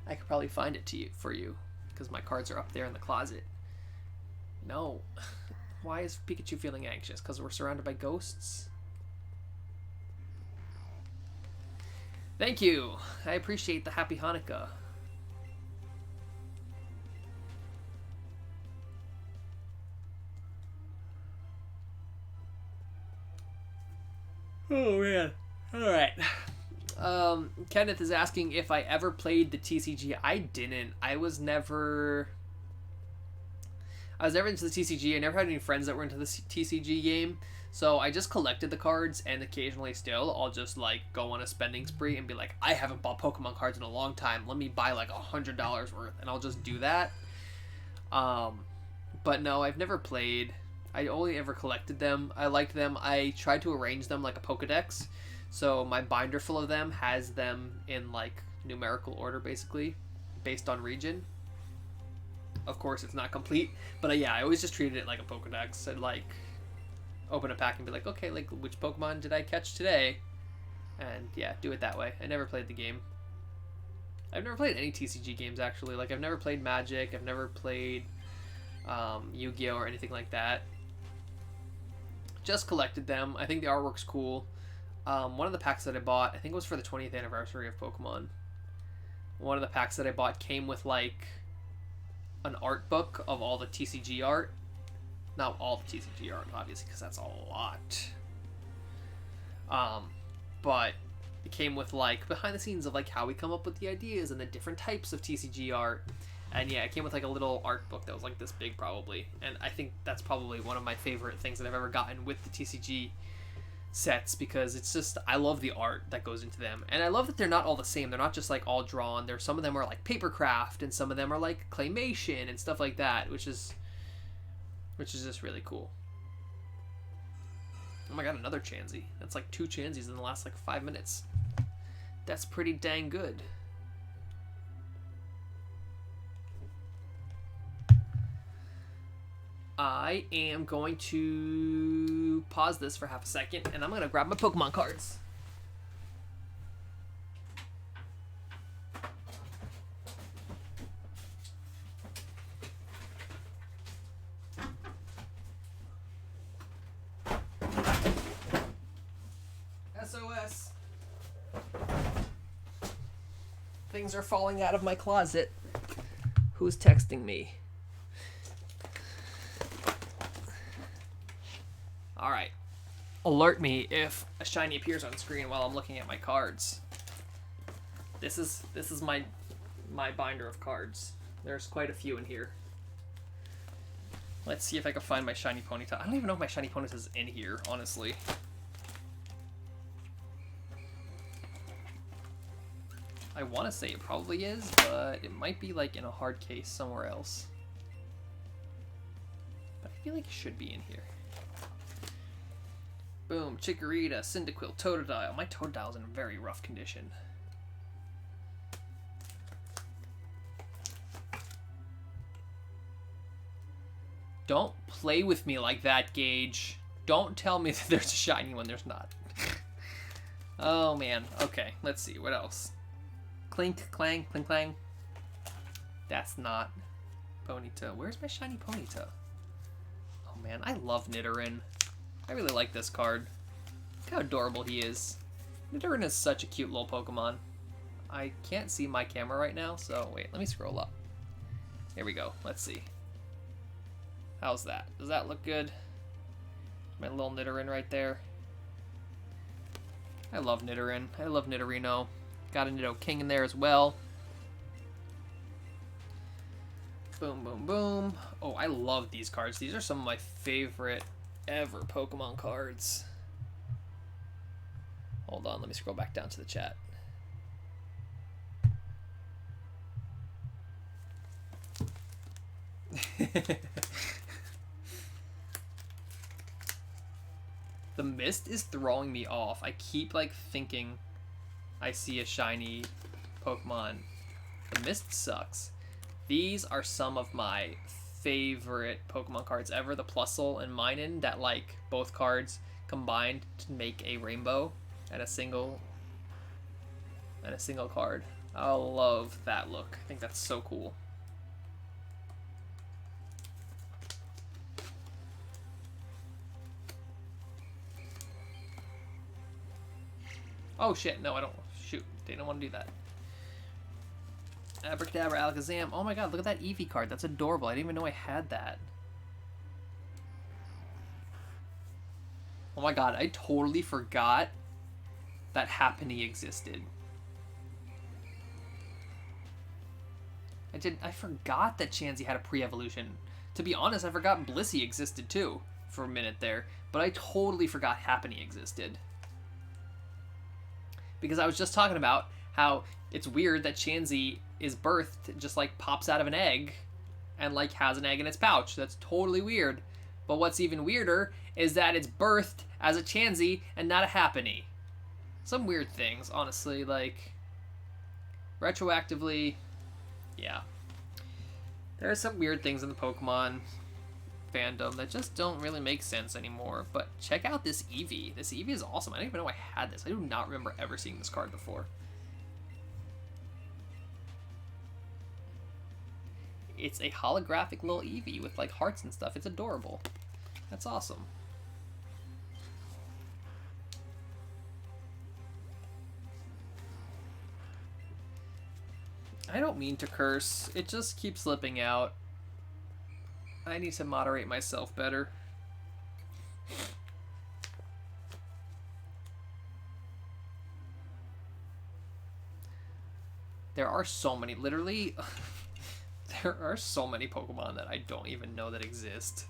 I could probably find it for you, because my cards are up there in the closet. No. Why is Pikachu feeling anxious? Because we're surrounded by ghosts? Thank you! I appreciate the Happy Hanukkah. Oh man. Alright. Kenneth is asking if I ever played the TCG. I didn't. I was never into the TCG. I never had any friends that were into the TCG game. So I just collected the cards, and occasionally still I'll just, like, go on a spending spree and be like, I haven't bought Pokemon cards in a long time. Let me buy like $100 worth, and I'll just do that. But no, I've never played. I only ever collected them. I liked them. I tried to arrange them like a Pokedex. So my binder full of them has them in, like, numerical order, basically, based on region. Of course, it's not complete. But yeah, I always just treated it like a Pokedex. I'd, like, open a pack and be like, okay, like, which Pokemon did I catch today? And yeah, do it that way. I never played the game. I've never played any TCG games, actually. Like, I've never played Magic. I've never played Yu-Gi-Oh! Or anything like that. Just collected them. I think the artwork's cool. One of the packs that I bought, I think it was for the 20th anniversary of Pokemon. One of the packs that I bought came with like an art book of all the TCG art. Not all the TCG art, obviously, because that's a lot. But it came with like behind the scenes of like how we come up with the ideas and the different types of TCG art. And yeah, it came with like a little art book that was like this big probably. And I think that's probably one of my favorite things that I've ever gotten with the TCG sets, because it's just, I love the art that goes into them. And I love that they're not all the same. They're not just like all drawn. There's some of them are like papercraft and some of them are like claymation and stuff like that, which is just really cool. Oh my god, another Chansey. That's like 2 Chanseys in the last like 5 minutes. That's pretty dang good. I am going to pause this for half a second, and I'm going to grab my Pokemon cards. SOS. Things are falling out of my closet. Who's texting me? Alright. Alert me if a shiny appears on screen while I'm looking at my cards. This is my binder of cards. There's quite a few in here. Let's see if I can find my shiny Ponyta. I don't even know if my shiny Ponyta is in here, honestly. I want to say it probably is, but it might be like in a hard case somewhere else. But I feel like it should be in here. Boom, Chikorita, Cyndaquil, Totodile. My Totodile's in very rough condition. Don't play with me like that, Gage. Don't tell me that there's a shiny when there's not. Oh, man. Okay, let's see. What else? Clink, clang, clink, clang. That's not Ponyta. Where's my shiny Ponyta? Oh, man. I love Nidoran. I really like this card. Look how adorable he is. Nidoran is such a cute little Pokemon. I can't see my camera right now, so wait, let me scroll up. Here we go. Let's see. How's that? Does that look good? My little Nidoran right there. I love Nidoran. I love Nidorino. Got a Nidoking in there as well. Boom, boom, boom. Oh, I love these cards. These are some of my favorite ever Pokemon cards. Hold on, let me scroll back down to the chat. The mist is throwing me off. I keep like thinking I see a shiny Pokemon. The mist sucks. These are some of my favorite Pokemon cards ever. The Plusle and Minun, that like both cards combined to make a rainbow and a single card. I love that look. I think that's so cool. Oh shit, no, I don't. Shoot, they don't want to do that. Abracadabra, Alakazam. Oh my god, look at that Eevee card. That's adorable. I didn't even know I had that. Oh my god, I totally forgot that Happiny existed. I forgot that Chansey had a pre-evolution. To be honest, I forgot Blissey existed too for a minute there. But I totally forgot Happiny existed. Because I was just talking about how it's weird that Chansey is birthed, just like pops out of an egg and like has an egg in its pouch. That's totally weird. But what's even weirder is that it's birthed as a Chansey and not a Happiny. Some weird things, honestly, like retroactively, yeah. There are some weird things in the Pokemon fandom that just don't really make sense anymore. But check out this Eevee. This Eevee is awesome. I didn't even know I had this. I do not remember ever seeing this card before. It's a holographic little Eevee with like hearts and stuff. It's adorable. That's awesome. I don't mean to curse. It just keeps slipping out. I need to moderate myself better. There are so many, literally, there are so many Pokemon that I don't even know that exist.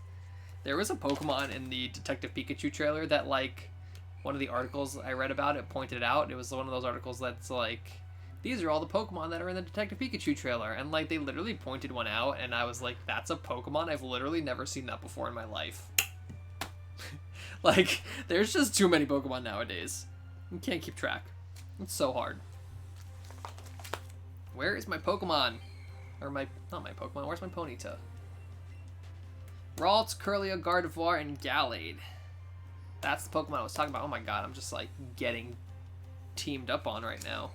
There was a Pokemon in the Detective Pikachu trailer that, like, one of the articles I read about it pointed out. It was one of those articles that's like, these are all the Pokemon that are in the Detective Pikachu trailer. And, like, they literally pointed one out, and I was like, that's a Pokemon? I've literally never seen that before in my life. Like, there's just too many Pokemon nowadays. You can't keep track. It's so hard. Where is my Pokemon? Or my, not my Pokemon, where's my Ponyta? Ralts, Curlia, Gardevoir, and Gallade. That's the Pokemon I was talking about. Oh my god, I'm just like getting teamed up on right now.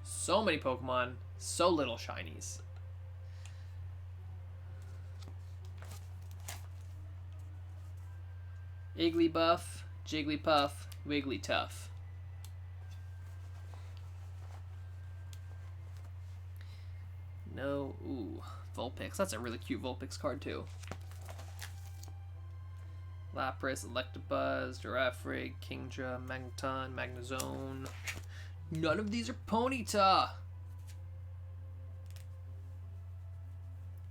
So many Pokemon, so little shinies. Igglybuff, Jigglypuff, Wigglytuff. No, ooh, Vulpix. That's a really cute Vulpix card too. Lapras, Electabuzz, Girafarig, Kingdra, Magneton, Magnezone. None of these are Ponyta.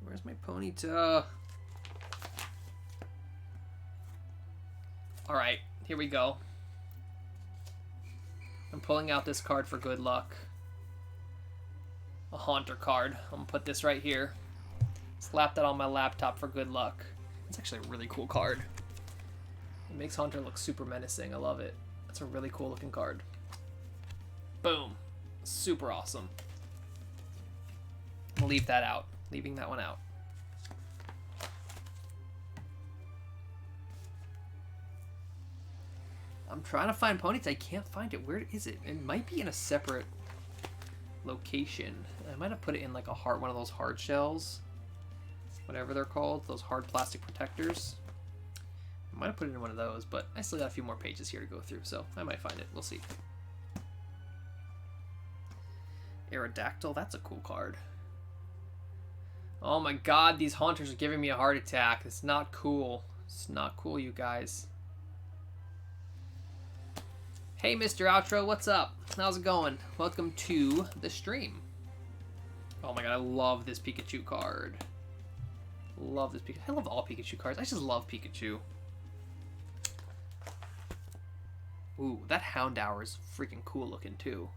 Where's my Ponyta? Alright, here we go. I'm pulling out this card for good luck. A Haunter card. I'm gonna put this right here. Slap that on my laptop for good luck. It's actually a really cool card. It makes Haunter look super menacing. I love it. That's a really cool looking card. Boom. Super awesome. I'll leave that out. Leaving that one out. I'm trying to find Ponyta. I can't find it. Where is it? It might be in a separate location. I might have put it in like a hard, one of those hard shells. Whatever they're called. Those hard plastic protectors. I might have put it in one of those, but I still got a few more pages here to go through, so I might find it. We'll see. Aerodactyl. That's a cool card. Oh my god, these Haunters are giving me a heart attack. It's not cool. It's not cool, you guys. Hey, Mr. Outro, what's up? How's it going? Welcome to the stream. Oh my god, I love this Pikachu card. Love this Pikachu. I love all Pikachu cards. I just love Pikachu. Ooh, that Houndour is freaking cool looking too.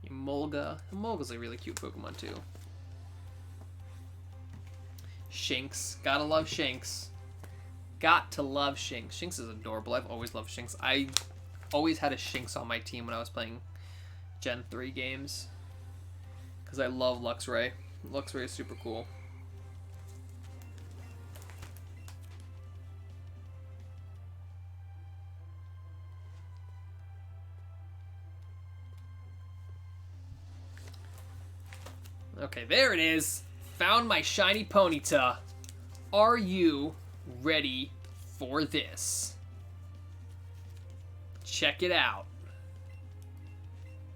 Emolga. Emolga's a really cute Pokemon too. Shinx. Gotta love Shinx. Got to love Shinx. Shinx is adorable. I've always loved Shinx. I always had a Shinx on my team when I was playing Gen 3 games. Because I love Luxray. Luxray is super cool. Okay, there it is. Found my shiny Ponyta. Are you ready for this? Check it out.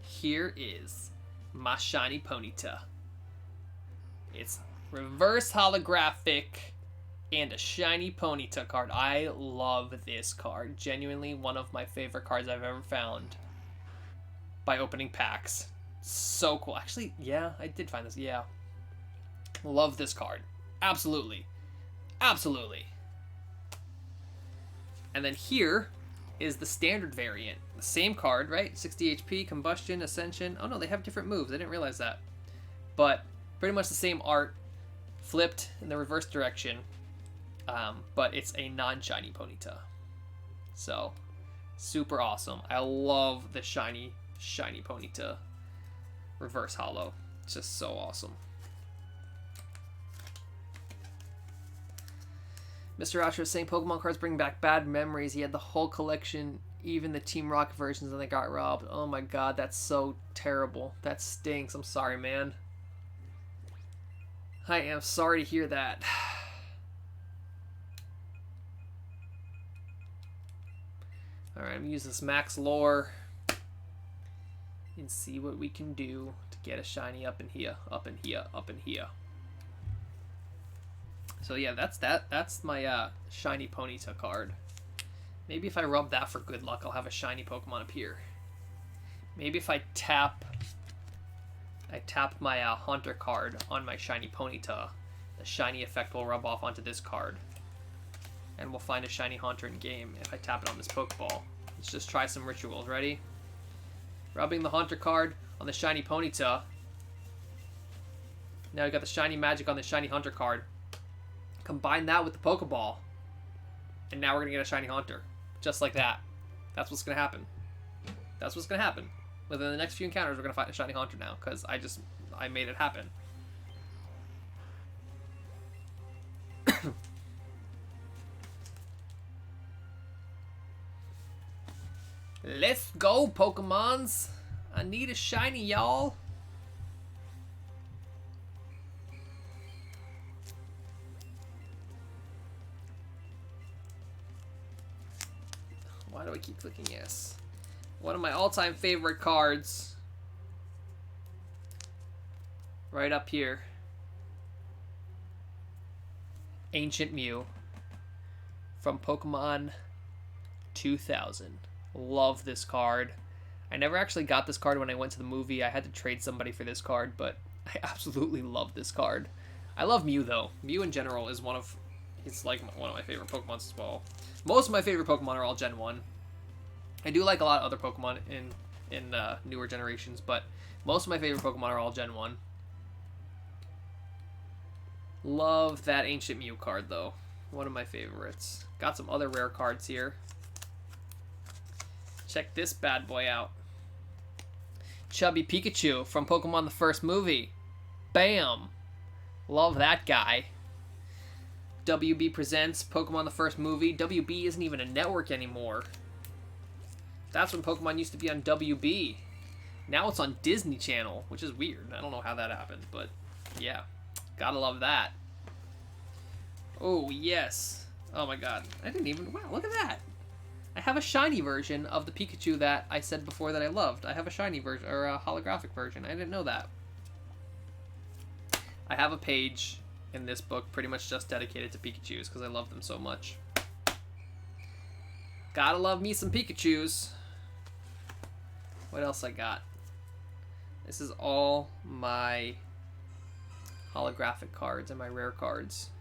Here is my shiny Ponyta. It's reverse holographic and a shiny Ponyta card. I love this card. Genuinely one of my favorite cards I've ever found by opening packs. So cool. Actually, yeah, I did find this. Yeah. Love this card. Absolutely. Absolutely. And then here is the standard variant. The same card, right? 60 HP, Combustion, Ascension. Oh no, they have different moves. I didn't realize that. But pretty much the same art, flipped in the reverse direction. But it's a non-shiny Ponyta. So, super awesome. I love the shiny Ponyta reverse holo. It's just so awesome. Mr. Outro is saying Pokemon cards bring back bad memories. He had the whole collection, even the Team Rocket versions, and they got robbed. Oh my god, that's so terrible. That stinks. I'm sorry, man. I am sorry to hear that. Alright, I'm gonna use this max lore and see what we can do to get a shiny up in here, up in here, up in here. So yeah, that's my shiny Ponyta card. Maybe if I rub that for good luck, I'll have a shiny Pokemon appear. Maybe if I tap my Haunter card on my shiny Ponyta, the shiny effect will rub off onto this card. And we'll find a shiny Haunter in game if I tap it on this Pokeball. Let's just try some rituals. Ready? Rubbing the Haunter card on the shiny Ponyta. Now we got the shiny magic on the shiny Haunter card. Combine that with the Pokeball. And now we're going to get a shiny Haunter. Just like that. That's what's going to happen. That's what's going to happen. Within the next few encounters, we're going to find a shiny Haunter now. Because I made it happen. Let's go, Pokemons! I need a shiny, y'all. Why do I keep clicking yes? One of my all-time favorite cards. Right up here. Ancient Mew. From Pokemon 2000. Love this card. I never actually got this card when I went to the movie. I had to trade somebody for this card, but I absolutely love this card. I love Mew, though. Mew in general is it's like one of my favorite Pokemon as well. Most of my favorite Pokemon are all Gen 1. I do like a lot of other Pokemon in newer generations, but most of my favorite Pokemon are all Gen 1. Love that Ancient Mew card, though. One of my favorites. Got some other rare cards here. Check this bad boy out. Chubby Pikachu from Pokemon the first movie. Bam! Love that guy. WB presents Pokemon the first movie. WB isn't even a network anymore. That's when Pokemon used to be on WB. Now it's on Disney Channel, which is weird. I don't know how that happened, but yeah. Gotta love that. Oh, yes. Oh my god. I didn't even... Wow, look at that. I have a shiny version of the Pikachu that I said before that I loved. I have a shiny version, or a holographic version. I didn't know that. I have a page in this book pretty much just dedicated to Pikachus because I love them so much. Gotta love me some Pikachus. What else I got? This is all my holographic cards and my rare cards.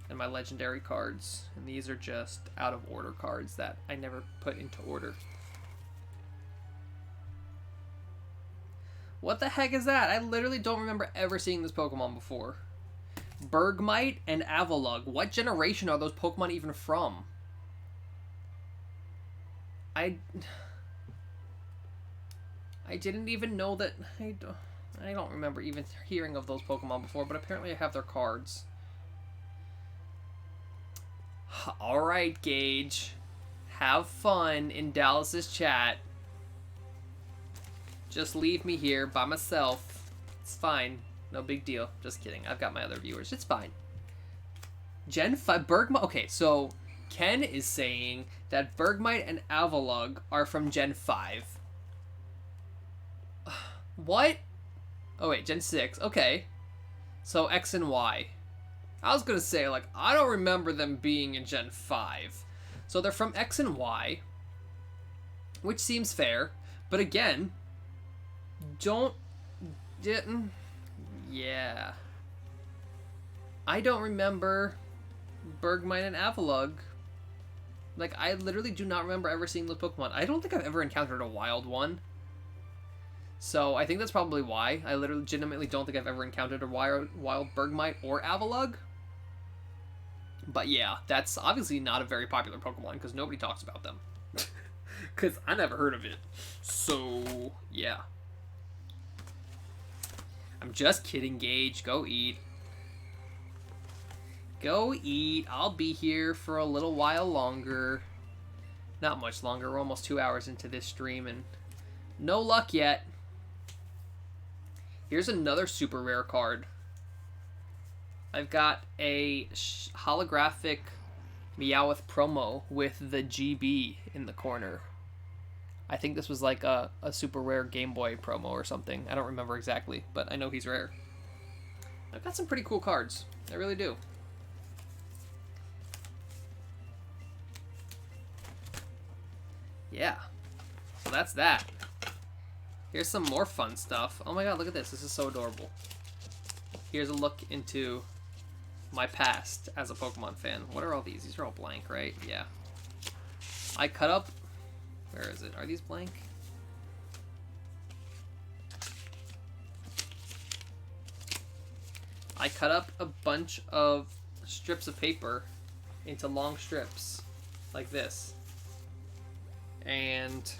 And my legendary cards. And these are just out of order cards that I never put into order. What the heck is that? I literally don't remember ever seeing this Pokemon before. Bergmite and Avalugg. What generation are those Pokemon even from? I didn't even know that... I don't remember even hearing of those Pokemon before, but apparently I have their cards. Alright, Gage. Have fun in Dallas's chat. Just leave me here by myself. It's fine. No big deal. Just kidding. I've got my other viewers. It's fine. Gen 5... Bergmite... Okay, so Ken is saying that Bergmite and Avalugg are from Gen 5. What? Oh, wait. Gen 6. Okay. So X and Y. I was going to say, like, I don't remember them being in Gen 5. So they're from X and Y, which seems fair. But again, yeah. I don't remember Bergmite and Avalugg. Like, I literally do not remember ever seeing those Pokemon. I don't think I've ever encountered a wild one. So I think that's probably why. I legitimately don't think I've ever encountered a wild Bergmite or Avalugg. But yeah, that's obviously not a very popular Pokemon because nobody talks about them. Because I never heard of it. So, yeah. I'm just kidding, Gage. Go eat. Go eat. I'll be here for a little while longer. Not much longer. We're almost 2 hours into this stream and no luck yet. Here's another super rare card. I've got a holographic Meowth promo with the GB in the corner. I think this was like a super rare Game Boy promo or something. I don't remember exactly, but I know he's rare. I've got some pretty cool cards. I really do. Yeah. So that's that. Here's some more fun stuff. Oh my god, look at this. This is so adorable. Here's a look into my past as a Pokemon fan. What are all these? These are all blank, right? Yeah. I cut up... Where is it? Are these blank? I cut up a bunch of strips of paper into long strips like this. And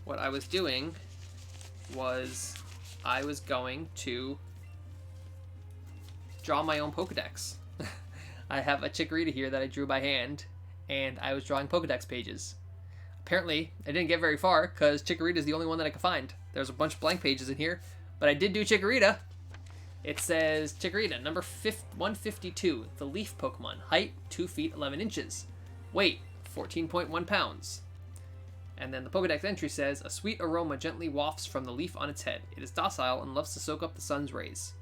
what I was doing was I was going to draw my own Pokedex. I have a Chikorita here that I drew by hand, and I was drawing Pokedex pages. Apparently, I didn't get very far because Chikorita is the only one that I could find. There's a bunch of blank pages in here, but I did do Chikorita. It says Chikorita, number 152, the leaf Pokemon, height 2 feet 11 inches, weight 14.1 pounds. And then the Pokedex entry says, a sweet aroma gently wafts from the leaf on its head. It is docile and loves to soak up the sun's rays.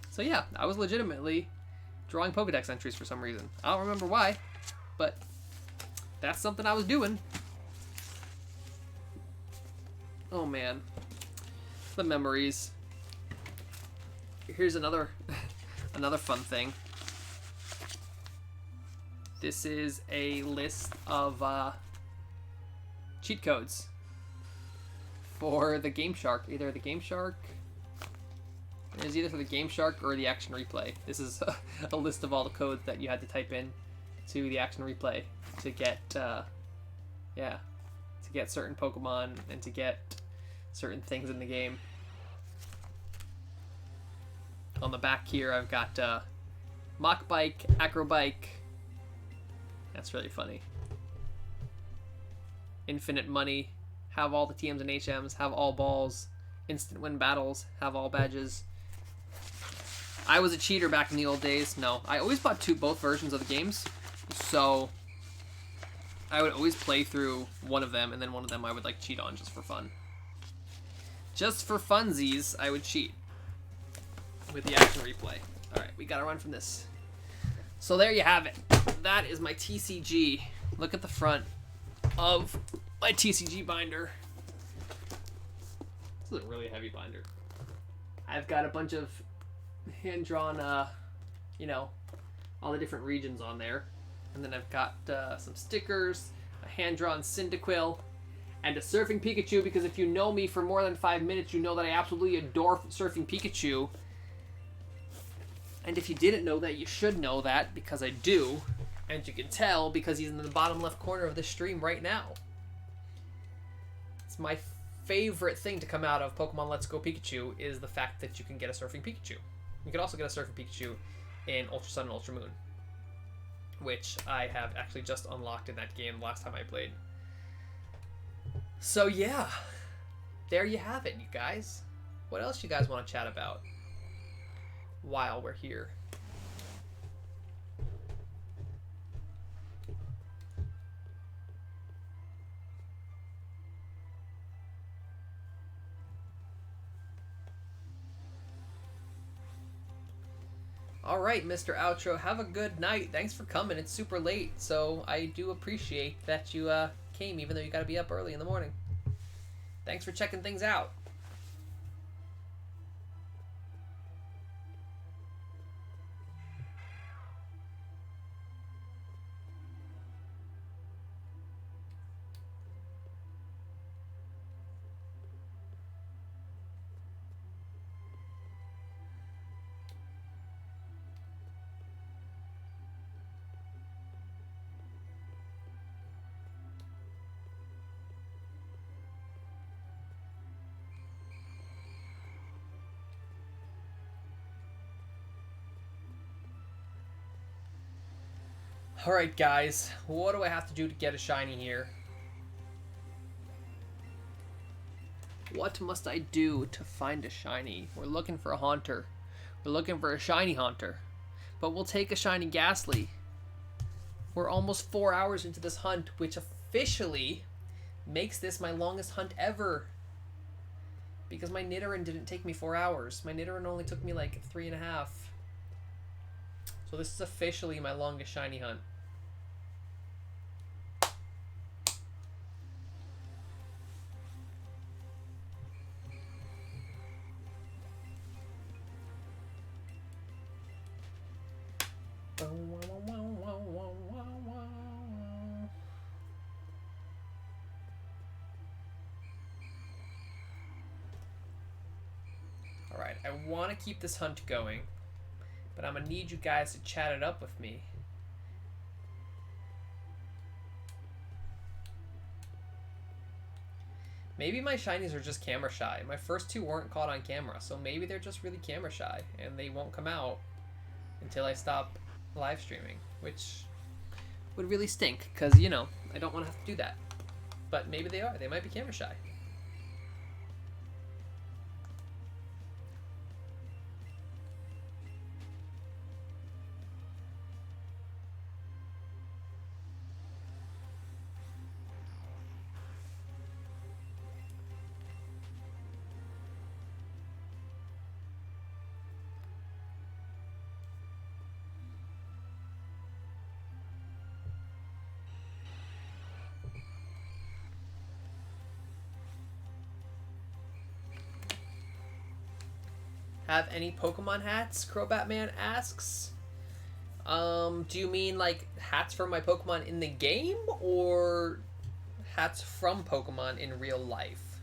So yeah, I was legitimately drawing Pokedex entries for some reason. I don't remember why, but that's something I was doing. Oh man, the memories. Here's another fun thing. This is a list of cheat codes for the Game Shark. Either the Game Shark. It was either for the Game Shark or the Action Replay. This is a list of all the codes that you had to type in to the Action Replay to get, to get certain Pokemon and to get certain things in the game. On the back here, I've got Mach Bike, Acro Bike. That's really funny. Infinite Money, have all the TMs and HMs, have all balls, instant win battles, have all badges. I was a cheater back in the old days. No, I always bought both versions of the games, so I would always play through one of them, and then one of them I would like cheat on just for fun. Just for funsies, I would cheat with the Action Replay. Alright, we gotta run from this. So there you have it. That is my TCG. Look at the front of my TCG binder. This is a really heavy binder. I've got a bunch of hand-drawn, all the different regions on there. And then I've got some stickers, a hand-drawn Cyndaquil, and a Surfing Pikachu, because if you know me for more than 5 minutes, you know that I absolutely adore Surfing Pikachu. And if you didn't know that, you should know that, because I do. And you can tell because he's in the bottom left corner of the stream right now. It's my favorite thing to come out of Pokemon Let's Go Pikachu is the fact that you can get a Surfing Pikachu. You can also get a Surfing Pikachu in Ultra Sun and Ultra Moon, which I have actually just unlocked in that game last time I played. So yeah, there you have it, you guys. What else you guys want to chat about while we're here? All right, Mr. Outro, have a good night. Thanks for coming. It's super late, so I do appreciate that you came, even though you got to be up early in the morning. Thanks for checking things out. Alright guys, what do I have to do to get a shiny here? What must I do to find a shiny? We're looking for a Haunter. We're looking for a shiny Haunter. But we'll take a shiny Ghastly. We're almost 4 hours into this hunt, which officially makes this my longest hunt ever. Because my Nidoran didn't take me 4 hours. My Nidoran only took me like 3.5. So this is officially my longest shiny hunt. Alright, I want to keep this hunt going, but I'm going to need you guys to chat it up with me. Maybe my shinies are just camera shy. My first two weren't caught on camera, so maybe they're just really camera shy, and they won't come out until I stop live streaming, which would really stink, because, you know, I don't want to have to do that. But maybe they are. They might be camera shy. Have any Pokemon hats? Crobatman asks. Do you mean like hats from my Pokemon in the game, or hats from Pokemon in real life?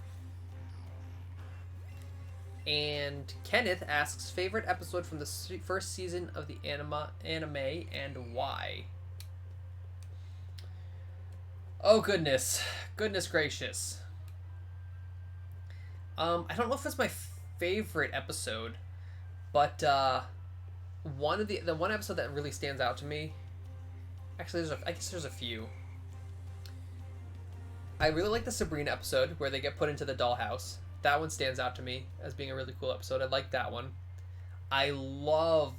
And Kenneth asks, favorite episode from the first season of the anime and why? Oh goodness, goodness gracious. I don't know if it's my favorite episode, but one of the one episode that really stands out to me, actually I guess there's a few. I really like the Sabrina episode where they get put into the dollhouse. That one stands out to me as being a really cool episode. I like that one. I love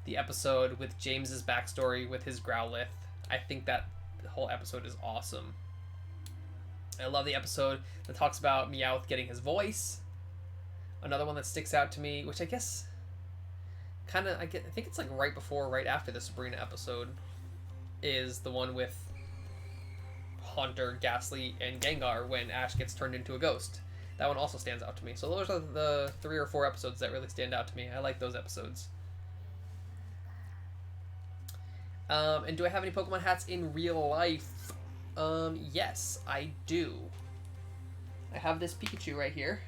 the episode with James's backstory with his Growlithe. I think that whole episode is awesome. I love the episode that talks about Meowth getting his voice. Another one that sticks out to me, which I guess kind of, I think it's like right before, right after the Sabrina episode, is the one with Haunter, Ghastly, and Gengar when Ash gets turned into a ghost. That one also stands out to me. So those are the 3 or 4 episodes that really stand out to me. I like those episodes. And do I have any Pokemon hats in real life? Yes, I do. I have this Pikachu right here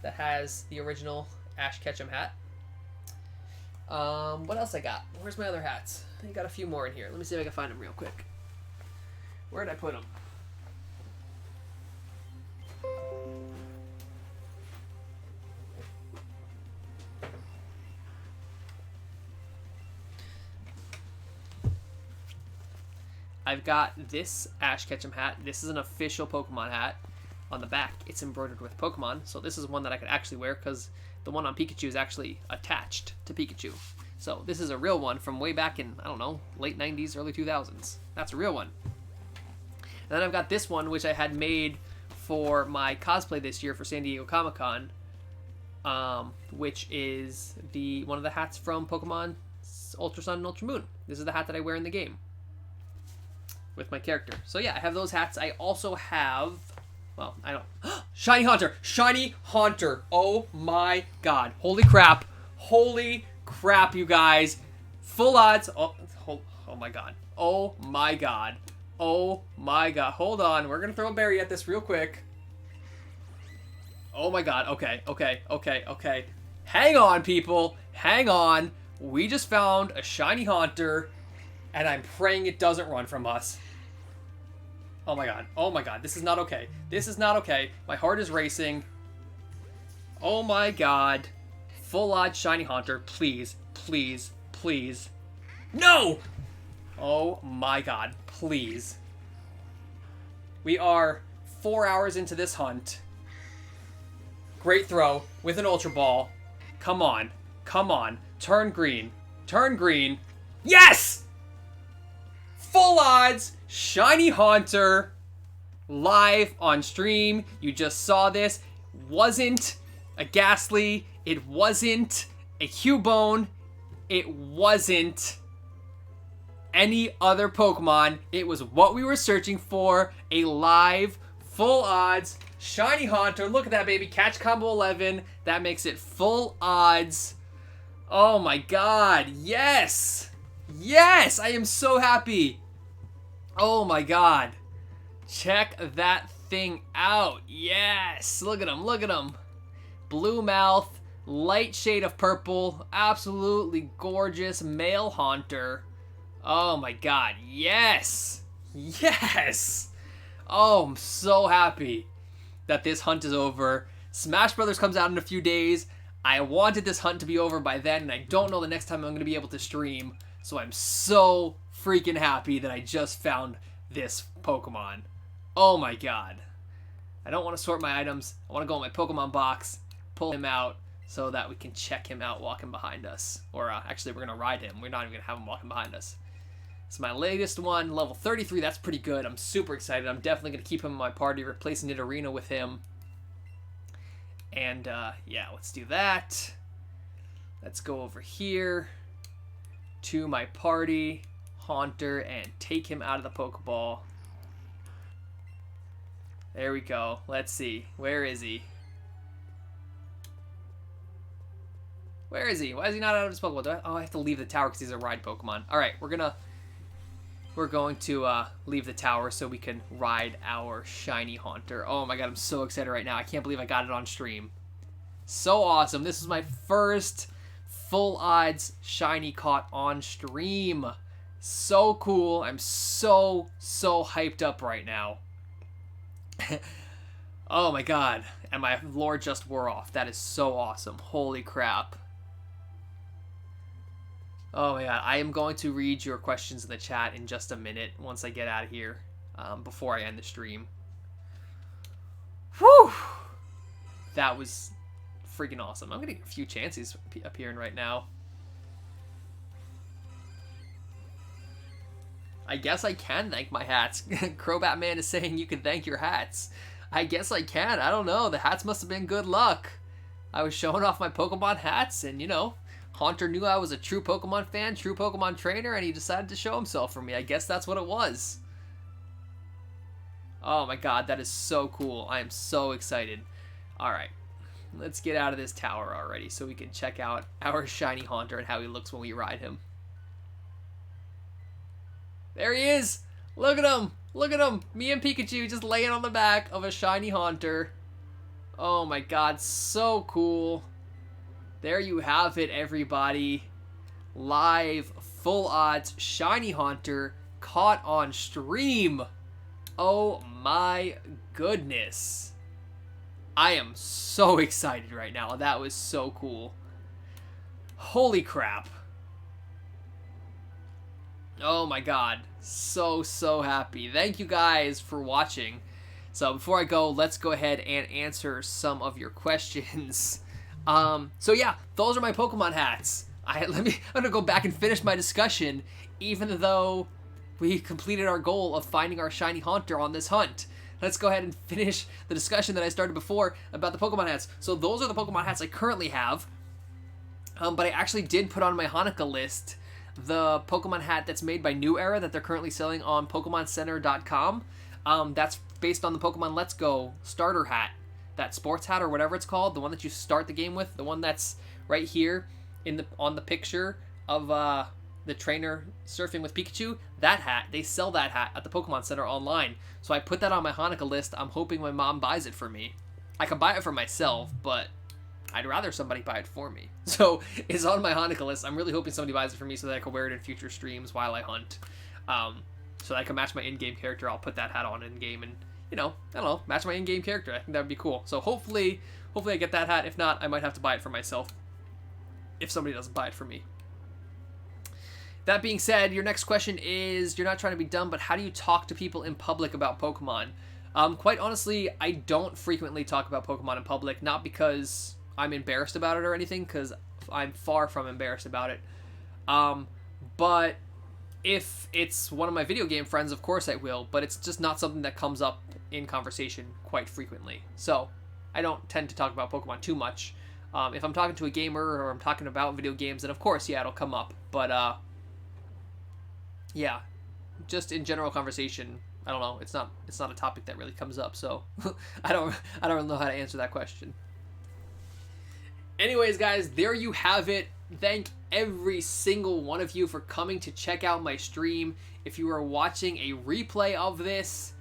that has the original Ash Ketchum hat. What else I got? Where's my other hats? I got a few more in here. Let me see if I can find them real quick. Where did I put them? I've got this Ash Ketchum hat. This is an official Pokemon hat. On the back, it's embroidered with Pokemon, so this is one that I could actually wear because the one on Pikachu is actually attached to Pikachu. So this is a real one from way back in, I don't know, late 90s, early 2000s. That's a real one. And then I've got this one, which I had made for my cosplay this year for San Diego Comic-Con, which is one of the hats from Pokemon Ultra Sun and Ultra Moon. This is the hat that I wear in the game with my character. So yeah, I have those hats. I also have, well, I don't, Shiny Haunter! Shiny Haunter! Oh my god. Holy crap. Holy crap, you guys. Full odds. Oh my god. Oh my god. Oh my god. Hold on. We're gonna throw a berry at this real quick. Oh my god. Okay. Hang on, people. Hang on. We just found a Shiny Haunter, and I'm praying it doesn't run from us. Oh my god. Oh my god. This is not okay. This is not okay. My heart is racing. Oh my god. Full odds Shiny Haunter. Please. Please. Please. No! Oh my god. Please. We are 4 hours into this hunt. Great throw with an Ultra Ball. Come on. Come on. Turn green. Turn green. Yes! Full odds, shiny Haunter, live on stream. You just saw this. Wasn't a Ghastly. It wasn't a Cubone. It wasn't any other Pokemon. It was what we were searching for. A live, full odds, shiny Haunter. Look at that, baby. Catch combo 11. That makes it full odds. Oh my god. Yes. Yes. I am so happy. Oh my god. Check that thing out. Yes. Look at him. Look at him. Blue mouth. Light shade of purple. Absolutely gorgeous male Haunter. Oh my god. Yes. Yes. Oh, I'm so happy that this hunt is over. Smash Brothers comes out in a few days. I wanted this hunt to be over by then, and I don't know the next time I'm going to be able to stream. So I'm so freaking happy that I just found this Pokemon. Oh my god. I don't want to sort my items. I want to go in my Pokemon box, pull him out, so that we can check him out walking behind us. Or actually, we're going to ride him. We're not even going to have him walking behind us. It's my latest one, level 33. That's pretty good. I'm super excited. I'm definitely going to keep him in my party, replacing Nidorino with him. And, yeah, let's do that. Let's go over here to my party, Haunter, and take him out of the Pokeball. There we go. Let's see. Where is he? Where is he? Why is he not out of his Pokeball? I have to leave the tower because he's a ride Pokemon. All right, we're going to leave the tower so we can ride our shiny Haunter. Oh my god, I'm so excited right now. I can't believe I got it on stream. So awesome. This is my first full odds shiny caught on stream. So cool. I'm so hyped up right now. Oh my god. And my lore just wore off. That is so awesome. Holy crap. Oh my god. I am going to read your questions in the chat in just a minute once I get out of here, before I end the stream. Whew! That was freaking awesome. I'm getting a few chances appearing right now. I guess I can thank my hats. Crobat Man is saying you can thank your hats. I guess I can. I don't know. The hats must have been good luck. I was showing off my Pokemon hats, and you know, Haunter knew I was a true Pokemon fan, true Pokemon trainer, and he decided to show himself for me. I guess that's what it was. Oh my god, that is so cool. I am so excited. Alright, let's get out of this tower already so we can check out our shiny Haunter and how he looks when we ride him. There he is! Look at him! Look at him! Me and Pikachu just laying on the back of a shiny Haunter. Oh my god, so cool. There you have it, everybody. Live, full odds, shiny Haunter caught on stream. Oh my goodness. I am so excited right now. That was so cool. Holy crap. Oh my god. So happy. Thank you guys for watching. So before I go, let's go ahead and answer some of your questions. So yeah, those are my Pokemon hats. I'm gonna go back and finish my discussion, even though we completed our goal of finding our shiny Haunter on this hunt. Let's go ahead and finish the discussion that I started before about the Pokemon hats. So those are the Pokemon hats I currently have. But I actually did put on my Hanukkah list the Pokemon hat that's made by New Era that they're currently selling on PokemonCenter.com. That's based on the Pokemon Let's Go starter hat. That sports hat or whatever it's called. The one that you start the game with. The one that's right here on the picture of the trainer surfing with Pikachu. That hat. They sell that hat at the Pokemon Center online. So I put that on my Hanukkah list. I'm hoping my mom buys it for me. I can buy it for myself, but I'd rather somebody buy it for me. So it's on my Hanukkah list. I'm really hoping somebody buys it for me so that I can wear it in future streams while I hunt. So that I can match my in-game character. I'll put that hat on in-game and, you know, I don't know, match my in-game character. I think that would be cool. So hopefully I get that hat. If not, I might have to buy it for myself if somebody doesn't buy it for me. That being said, your next question is, you're not trying to be dumb, but how do you talk to people in public about Pokemon? Quite honestly, I don't frequently talk about Pokemon in public, not because I'm embarrassed about it or anything, because I'm far from embarrassed about it. But if it's one of my video game friends, of course I will, but it's just not something that comes up in conversation quite frequently. So I don't tend to talk about Pokemon too much. If I'm talking to a gamer or I'm talking about video games, then of course, yeah, it'll come up. But yeah, just in general conversation, I don't know. It's not a topic that really comes up. So I don't really know how to answer that question. Anyways, guys, there you have it. Thank every single one of you for coming to check out my stream. If you are watching a replay of this,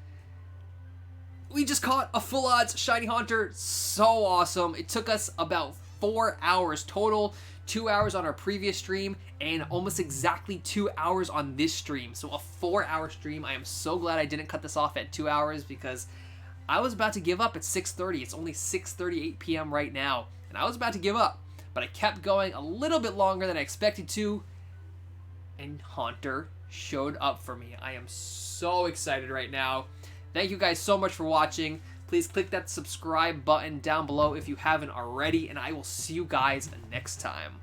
we just caught a full odds shiny Haunter. So awesome. It took us about 4 hours total. 2 hours on our previous stream and almost exactly 2 hours on this stream. So a 4-hour stream. I am so glad I didn't cut this off at 2 hours because I was about to give up at 6:30. It's only 6:38 p.m. right now. And I was about to give up. But I kept going a little bit longer than I expected to. And Haunter showed up for me. I am so excited right now. Thank you guys so much for watching. Please click that subscribe button down below if you haven't already. And I will see you guys next time.